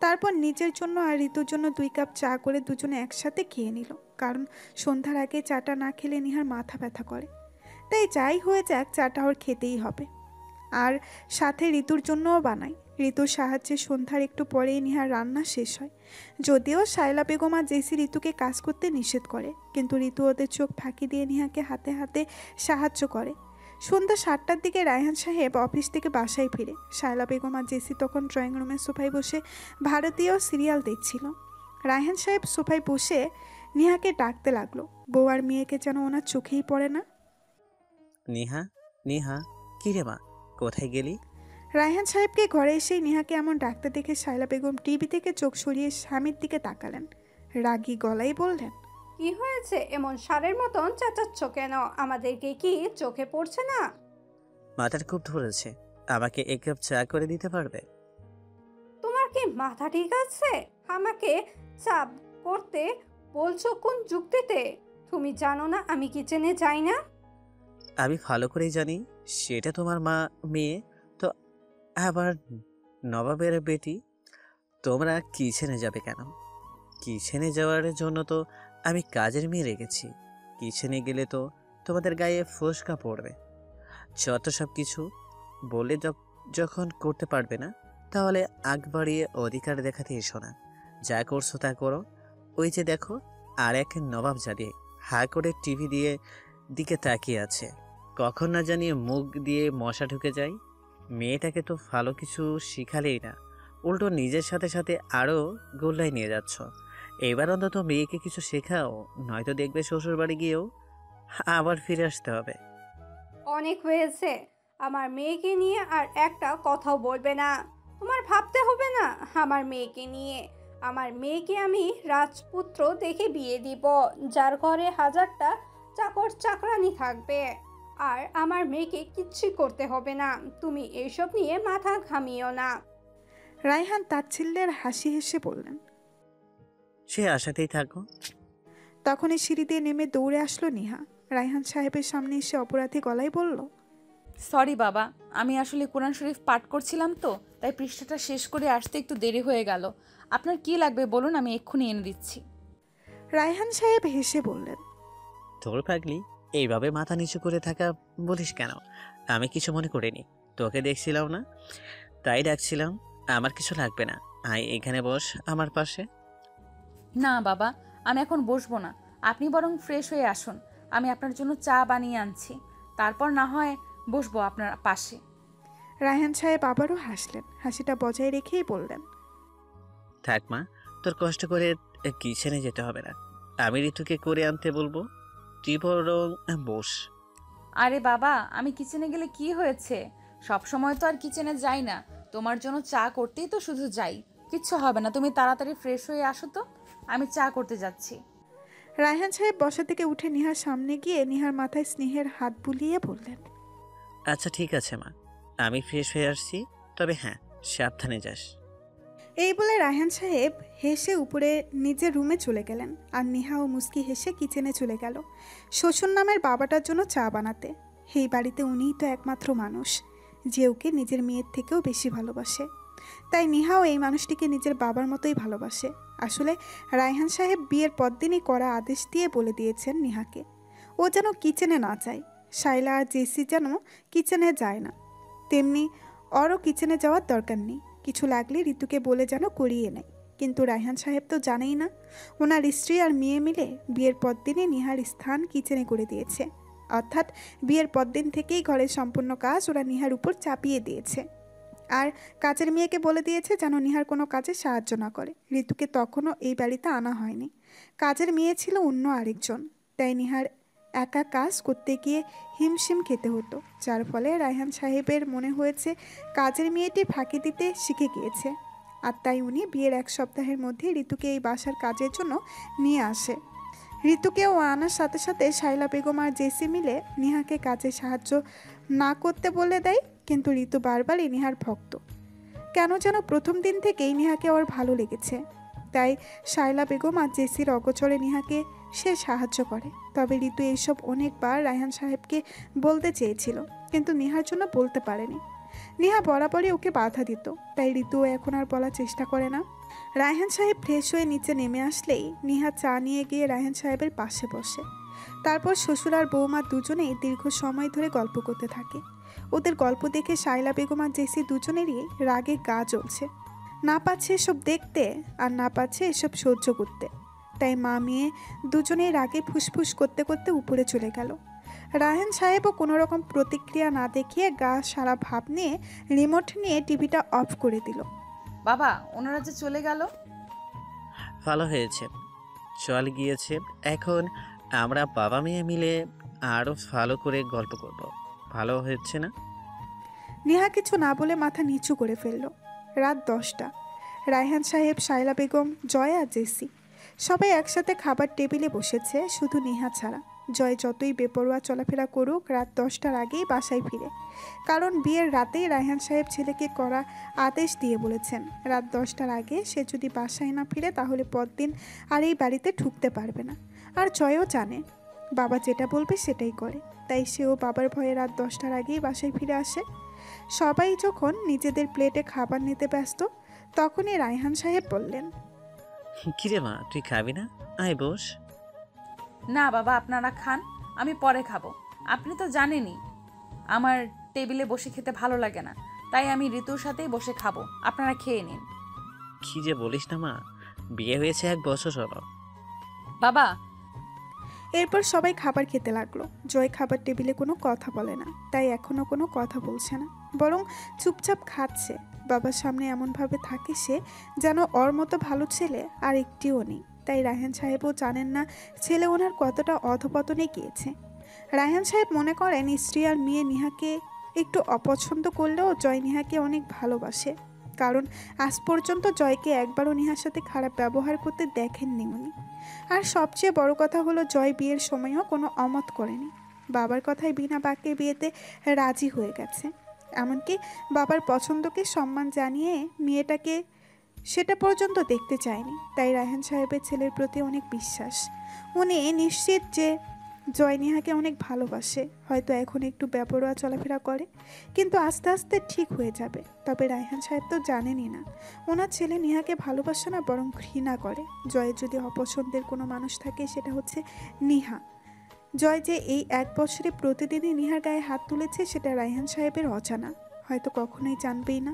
তারপর নিজের জন্য আর ঋতুর জন্য 2 কাপ চা করে দুজনে একসাথে খেয়ে নিল, কারণ সন্ধ্যার আগে চাটা না খেলে নেহার মাথা ব্যথা করে। তাই যাই হয়ে যাক, চাটা ওর খেতেই হবে। আর সাথে ঋতুর জন্যও বানাই। ঋতুর সাহায্যে সন্ধ্যার একটু পরেই নেহার রান্না শেষ হয়। যদিও শায়লা বেগম আর জেসি ঋতুকে কাজ করতে নিষেধ করে, কিন্তু ঋতু ওদের চোখ ফাঁকি দিয়ে নেহাকে হাতে হাতে সাহায্য করে। সন্ধ্যা 7টার দিকে রায়হান সাহেব অফিস থেকে বাসায় ফিরে। শায়লা বেগম আর জেসি তখন ড্রয়িং রুমের সোফায় বসে ভারতীয় সিরিয়াল দেখছিল। রায়হান সাহেব সোফায় বসে নেহাকে ডাকতে লাগলো। বউ আর মেয়েকে যেন ওনার চোখেই পড়ে না। নেহা, নেহা, কি রে মা, কোথায় গেলি? রায়হান সাহেবকে ঘরে এসেই নেহাকে এমন ডাকতে দেখে শায়লা বেগম টিভি থেকে চোখ সরিয়ে স্বামীর দিকে তাকালেন। রাগী গলায় বললেন, কি হয়েছে এমন সারের মতন চেঁচাচ্ছ কেন? আমাদেরকে কি চোখে পড়ছে না? মাথার খুব ধরেছে, আমাকে এক কাপ চা করে দিতে পারবে? তোমার কি মাথা ঠিক আছে? আমাকে চাপ করতে বলছো কোন যুক্তিতে? তুমি জানো না আমি কিচেনে যাই না? আমি ভালো করেই জানি সেটা তোমার মা মেয়ে তো, আবার নবাবের বেটি। তোমরা কিচেনে যাবে কেন? কিচেনে যাওয়ার জন্য তো আমি কাজের মেয়ে রেখেছি। কিচেনে গেলে তো তোমাদের গায়ে ফোসকা পড়বে। যত সব কিছু বলে যখন করতে পারবে না, তাহলে আগ বাড়িয়ে অধিকার দেখাতে এসো না। যা করছো তা করো। ওই যে দেখো, আর এক নবাব জাদি হা করে টিভি দিয়ে দিকে তাকিয়ে আছে। কখন না জানিয়ে মুখ দিয়ে মশা ঢুকে যায়। মেয়েটাকে তো ভালো কিছু শিখালেই না, উল্টো নিজের সাথে সাথে আরও গোল্লায় নিয়ে যাচ্ছ। এবার অন্তত মেয়েকে কিছু শেখাও, নয়তো দেখবে শ্বশুর বাড়ি গিয়েও আবার ফিরে আসতে হবে। অনেক হয়েছে, আমার মেয়েকে নিয়ে আর একটা কথাও বলবে না। তোমার ভাবতে হবে না আমার মেয়েকে নিয়ে। আমার মেয়েকে আমি রাজপুত্র দেখে বিয়ে দিব, যার ঘরে 1000টা চাকর চাকরানি থাকবে। আর আমার মেয়েকে কিচ্ছু করতে হবে না। তুমি এইসব নিয়ে মাথা ঘামিও না। রায়হান তাচ্ছিল্যের হাসি হেসে বললেন। সে আশাতেই থাকো। তখনই সিঁড়ি দিয়ে নেমে দৌড়ে আসলো নেহা। রায়হান সাহেবের সামনে এসে অপরাধী গলায় বলল, সরি বাবা, আমি আসলে কোরআন শরীফ পাঠ করছিলাম তো, তাই পৃষ্ঠাটা শেষ করে আসতে একটু দেরি হয়ে গেল। আপনার কি লাগবে বলুন, আমি এক্ষুনি এনে দিচ্ছি। রায়হান সাহেব হেসে বললেন, তোর পাগলি, এইভাবে মাথা নিচু করে থাকা বলিস কেন? আমি কিছু মনে করিনি, তোকে দেখছিলাম না তাই ডাকছিলাম। আমার কিছু লাগবে না, আয় এখানে বস আমার পাশে। না বাবা, আমি এখন বসবো না, আপনি বরং ফ্রেশ হয়ে আসুন। আমি আপনার জন্য চা বানিয়ে আনছি, তারপর না হয় বসবো আপনার পাশে। রায়হান সাহেব আবারও হাসলেন। হাসিটা বজায় রেখেই বললেন, থাক মা, তোর কষ্ট করে কিচেনে যেতে হবে না, আমি ঋতুকে করে আনতে বলবো। তুই বরং বস। আরে বাবা, আমি কিচেনে গেলে কি হয়েছে? সব সময় তো আর কিচেনে যাই না, তোমার জন্য চা করতেই তো শুধু যাই। কিচ্ছু হবে না, তুমি তাড়াতাড়ি ফ্রেশ হয়ে আসো তো, আমি চা করতে যাচ্ছি। রায়হান সাহেব বসা থেকে উঠে নিহার সামনে গিয়ে নিহার মাথায় স্নেহের হাত বুলিয়ে বললেন, আচ্ছা ঠিক আছে মা, আমি ফ্রেশ হয়ে আসছি, তবে হ্যাঁ সাবধানে যাস। এই বলে রায়হান সাহেব হেসে উপরে নিজের রুমে চলে গেলেন। আর নিহা ও মুস্কি হেসে কিচেনে চলে গেল শ্বশুর নামের বাবাটার জন্য চা বানাতে। এই বাড়িতে উনিই তো একমাত্র মানুষ যে ওকে নিজের মেয়ের থেকেও বেশি ভালোবাসে। তাই নিহাও এই মানুষটিকে নিজের বাবার মতোই ভালোবাসে। আসলে রায়হান সাহেব বিয়ের পরদিনই করা আদেশ দিয়ে বলে দিয়েছেন নিহাকে ও যেন কিচেনে না যায়। শাইলা আর জেসি যেন কিচেনে যায় না, তেমনি ওরও কিচেনে যাওয়ার দরকার নেই। কিছু লাগলে ঋতুকে বলে যেন করিয়ে নেয়। কিন্তু রায়হান সাহেব তো জানেই না ওনার স্ত্রী আর মেয়ে মিলে বিয়ের পরদিনই নিহার স্থান কিচেনে করে দিয়েছে। অর্থাৎ বিয়ের পরদিন থেকেই ঘরের সম্পূর্ণ কাজ ওরা নিহার উপর চাপিয়ে দিয়েছে। আর কাজের মেয়েকে বলে দিয়েছে যেন নিহার কোনো কাজে সাহায্য না করে। ঋতুকে তখনও এই বাড়িতে আনা হয়নি, কাজের মেয়ে ছিল অন্য আরেকজন। তাই নিহার একা কাজ করতে গিয়ে হিমশিম খেতে হতো, যার ফলে রায়হান সাহেবের মনে হয়েছে কাজের মেয়েটি ফাঁকি দিতে শিখে গিয়েছে। আর তাই উনি বিয়ের 1 সপ্তাহের মধ্যে ঋতুকে এই বাসার কাজের জন্য নিয়ে আসে। ঋতুকেও আনার সাথে সাথে শাইলা বেগম আর জেসি মিলে নিহাকে কাজে সাহায্য না করতে বলে দেয়। কিন্তু ঋতু বারবারই নিহার ভক্ত, কেন যেন প্রথম দিন থেকেই নিহাকে ওর ভালো লেগেছে। তাই শাইলা বেগম আর জেসির অগোচরে নিহাকে সে সাহায্য করে। তবে ঋতু এইসব অনেকবার রায়হান সাহেবকে বলতে চেয়েছিল, কিন্তু নিহার জন্য বলতে পারেনি। নিহা বরাবরই ওকে বাধা দিত, তাই ঋতুও এখন আর বলার চেষ্টা করে না। রায়হান সাহেব ফ্রেশ হয়ে নিচে নেমে আসলেই নিহা চা নিয়ে গিয়ে রায়হান সাহেবের পাশে বসে। তারপর শ্বশুর আর বৌমা দুজনেই দীর্ঘ সময় ধরে গল্প করতে থাকে। ওদের গল্প দেখে শাইলা বেগম আর জেসি দুজনেরই রাগে গা জ্বলছে। না পাচ্ছে এসব দেখতে আর না পাচ্ছে এসব সহ্য করতে। তাই মা মেয়ে দুজনেই রাগে ফুসফুস করতে করতে উপরে চলে গেল। রায়হান সাহেবও কোনো রকম প্রতিক্রিয়া না দেখিয়ে গা সারা ভাব নিয়ে রিমোট নিয়ে টিভিটা অফ করে দিল। বাবা, ওনারা যে চলে গেল। ভালো হয়েছে, চল গিয়েছে। এখন আমরা বাবা মেয়ে মিলে আরও ভালো করে গল্প করব। ভালো হচ্ছে না? নেহা কিছু না বলে মাথা নিচু করে ফেলল। রাত 10টা। রায়হান সাহেব, শায়লা বেগম, জয় আর জেসি সবাই একসাথে খাবার টেবিলে বসেছে, শুধু নেহা ছাড়া। জয় যতই বেপরোয়া চলাফেরা করুক, রাত 10টার আগেই বাসায় ফিরে। কারণ বিয়ের রাতেই রায়হান সাহেব ছেলেকে করা আদেশ দিয়ে বলেছেন, রাত 10টার আগে সে যদি বাসায় না ফিরে তাহলে পরদিন আর এই বাড়িতে ঢুকতে পারবে না। আর জয়ও জানে বাবা যেটা বলবে সেটাই করে, তাই সেও বাবার ভয়ে রাত 10টার আগেই বাসায় ফিরে আসে। সবাই যখন নিজেদের প্লেটে খাবার নিতে ব্যস্ত, তখনই রায়হান সাহেব বললেন, কিরে মা, তুই খাবি না? আয় বস। না বাবা, আপনারা খান, আমি পরে খাবো। আপনি তো জানেনই আমার টেবিলে বসে খেতে ভালো লাগে না, তাই আমি ঋতুর সাথেই বসে খাবো। আপনারা খেয়ে নিন। কি যে বলিস না মা, বিয়ে হয়েছে 1 বছর হলো। বাবা, এরপর সবাই খাবার খেতে লাগলো। জয় খাবার টেবিলে কোনো কথা বলে না, তাই এখনও কোনো কথা বলছে না, বরং চুপচাপ খাচ্ছে। বাবার সামনে এমনভাবে থাকে সে যেন ওর মতো ভালো ছেলে আর একটিও নেই। তাই রায়হান সাহেবও জানেন না ছেলে ওনার কতটা অধপতনে গিয়েছে। রায়হান সাহেব মনে করেন স্ত্রী আর মেয়ে নেহাকে একটু অপছন্দ করলেও জয় নেহাকে অনেক ভালোবাসে, কারণ আজ পর্যন্ত জয়কে একবারও নেহার সাথে খারাপ ব্যবহার করতে দেখেননি উনি। আর সবচেয়ে বড় কথা হলো জয় বিয়ের সময়ও কোনো অমত করেনি, বাবার কথায় বিনা বাক্যে বিয়েতে রাজি হয়ে গেছে। এমনকি বাবার পছন্দকে সম্মান জানিয়ে মেয়েটাকে সেটা পর্যন্ত দেখতে চায়নি। তাই রায়হান সাহেবের ছেলের প্রতি অনেক বিশ্বাস। উনি নিশ্চিত যে জয় নেহাকে অনেক ভালোবাসে। হয়তো এখন একটু বেপরোয়া চলাফেরা করে, কিন্তু আস্তে আস্তে ঠিক হয়ে যাবে। তবে রায়হান সাহেব তো জানেনই না ওনার ছেলে নেহাকে ভালোবাসে না, বরং ঘৃণা করে। জয়ের যদি অপছন্দের কোনো মানুষ থাকে সেটা হচ্ছে নেহা। জয় যে এই 1 বছরে প্রতিদিনই নেহার গায়ে হাত তুলেছে সেটা রায়হান সাহেবের অজানা, হয়তো কখনোই জানবেই না।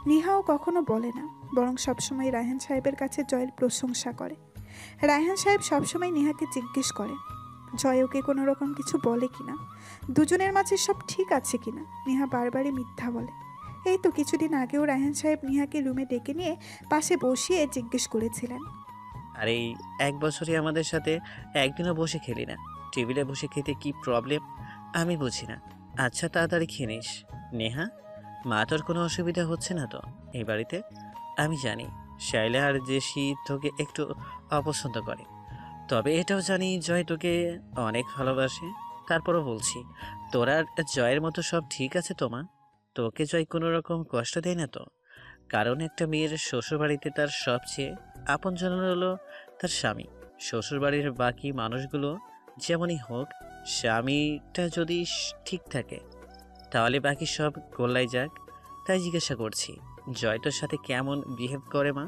নেহাও কখনো বলে না, বরং সবসময় রায়হান সাহেবের কাছে জয়ের প্রশংসা করে। রায়হান সাহেব সবসময় নেহাকে জিজ্ঞেস করে জয় ওকে কোনো রকম কিছু বলে কিনা, দুজনের মাঝে সব ঠিক আছে কিনা। নেহা বারবারই মিথ্যা বলে। এই তো কিছুদিন আগেও রায়হান সাহেব নেহাকে রুমে ডেকে নিয়ে পাশে বসিয়ে জিজ্ঞেস করেছিলেন, আর এই 1 বছরে আমাদের সাথে একদিনও বসে খেলি না। টেবিলে বসে খেতে কি প্রবলেম আমি বুঝি না। আচ্ছা তাড়াতাড়ি খেয়ে নিস। নেহা, মা তোর কোনো অসুবিধা হচ্ছে না তো এই বাড়িতে? আমি জানি শাইলা আর জেসি তোকে একটু অপছন্দ করে, তবে এটাও জানি জয় তোকে অনেক ভালোবাসে। তারপরও বলছি, তোরা জয়ের মতো সব ঠিক আছে তো মা? তোকে জয় কোনো রকম কষ্ট দেয় না তো? কারণ একটা মেয়ের শ্বশুরবাড়িতে তার সবচেয়ে আপনজন হলো তার স্বামী। শ্বশুরবাড়ির বাকি মানুষগুলো যেমনই হোক, স্বামীটা যদি ঠিক থাকে তাহলে বাকি সব গোল্লাই যাক। তাই জিজ্ঞাসা করছি, জয় তোর সাথে কেমন বিহেভ করে মা?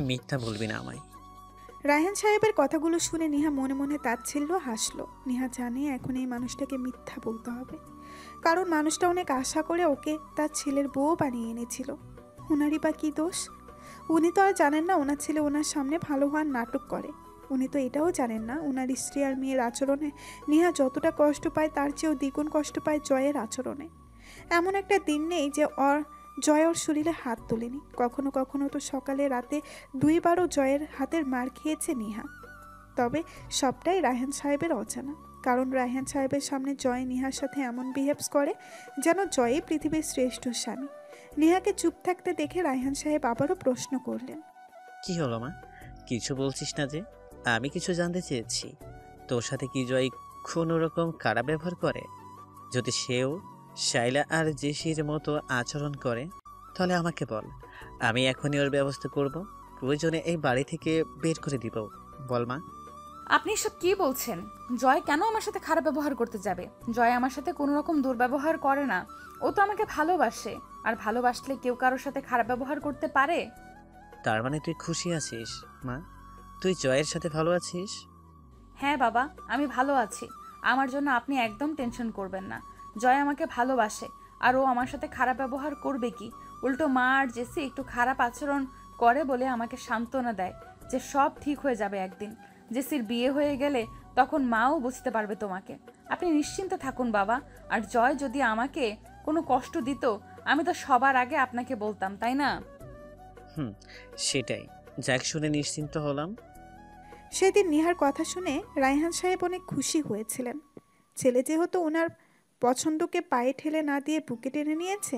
মিথ্যা বলবি না আমায়। রায়হান সাহেবের কথাগুলো শুনে নেহা মনে মনে তাচ্ছিল্য হাসলো। নেহা জানে এখন এই মানুষটাকে মিথ্যা বলতে হবে, কারণ মানুষটা অনেক আশা করে ওকে তার ছেলের বউ বানিয়ে এনেছিল। ওনারই বা কী দোষ? উনি তো আর জানেন না ওনার ছেলে ওনার সামনে ভালো হওয়ার নাটক করে। উনি তো এটাও জানেন না ওনার স্ত্রী আর মেয়ের আচরণে নেহা যতটা কষ্ট পায় তার চেয়েও দ্বিগুণ কষ্ট পায় জয়ের আচরণে। এমন একটা দিন নেই যে জয় ওর শরীরে হাত তোলেনি। কখনো কখনো তো সকালে রাতে 2 বারও জয়ের হাতের মার খেয়েছে নেহা। তবে সবটাই রায়হান সাহেবের অজানা, কারণ রায়হান সাহেবের সামনে জয় নেহার সাথে এমন বিহেভস করে যেন জয়ই পৃথিবীর শ্রেষ্ঠ স্বামী। নেহাকে চুপ থাকতে দেখে রায়হান সাহেব আবারও প্রশ্ন করলেন, কি হলো মা, কিছু বলছিস না যে? আমি কিছু জানতে চেয়েছি, তোর সাথে কি জয় কোনো রকম খারাপ ব্যবহার করে? যদি সেও শাইলা আর জেসির মতো আচরণ করে তাহলে আমাকে বল, আমি এখনই ওর ব্যবস্থা করব। প্রয়োজনে এই বাড়ি থেকে বের করে দিব। বল মা। আপনি সব কি বলছেন? জয় কেন আমার সাথে খারাপ ব্যবহার করতে যাবে? জয় আমার সাথে কোনো রকম দুর্ব্যবহার করে না। ও তো আমাকে ভালোবাসে, আর ভালোবাসলে কেউ কারোর সাথে খারাপ ব্যবহার করতে পারে? তার মানে তুই খুশি আছিস মা? তুই জয়ের সাথে ভালো আছিস? হ্যাঁ বাবা, আমি ভালো আছি। আমার জন্য আপনি একদম টেনশন করবেন না। জয় আমাকে ভালোবাসে, আর ও আমার সাথে খারাপ ব্যবহার করবে কি? উল্টো মা আর জেসি একটু খারাপ আচরণ করে বলে আমাকে সান্ত্বনা দেয় যে সব ঠিক হয়ে যাবে একদিন। জেসির বিয়ে হয়ে গেলে তখন মাও বুঝতে পারবে তোমাকে। আপনি নিশ্চিন্তে থাকুন বাবা। আর জয় যদি আমাকে কোনো কষ্ট দিত আমি তো সবার আগে আপনাকে বলতাম, তাই না? সেটাই। যাক, শুনে নিশ্চিন্ত হলাম। সেদিন নিহার কথা শুনে রায়হান সাহেব অনেক খুশি হয়েছিলেন। ছেলে যেহেতু ওনার পছন্দকে পায়ে ঠেলে না দিয়ে বুকে টেনে নিয়েছে,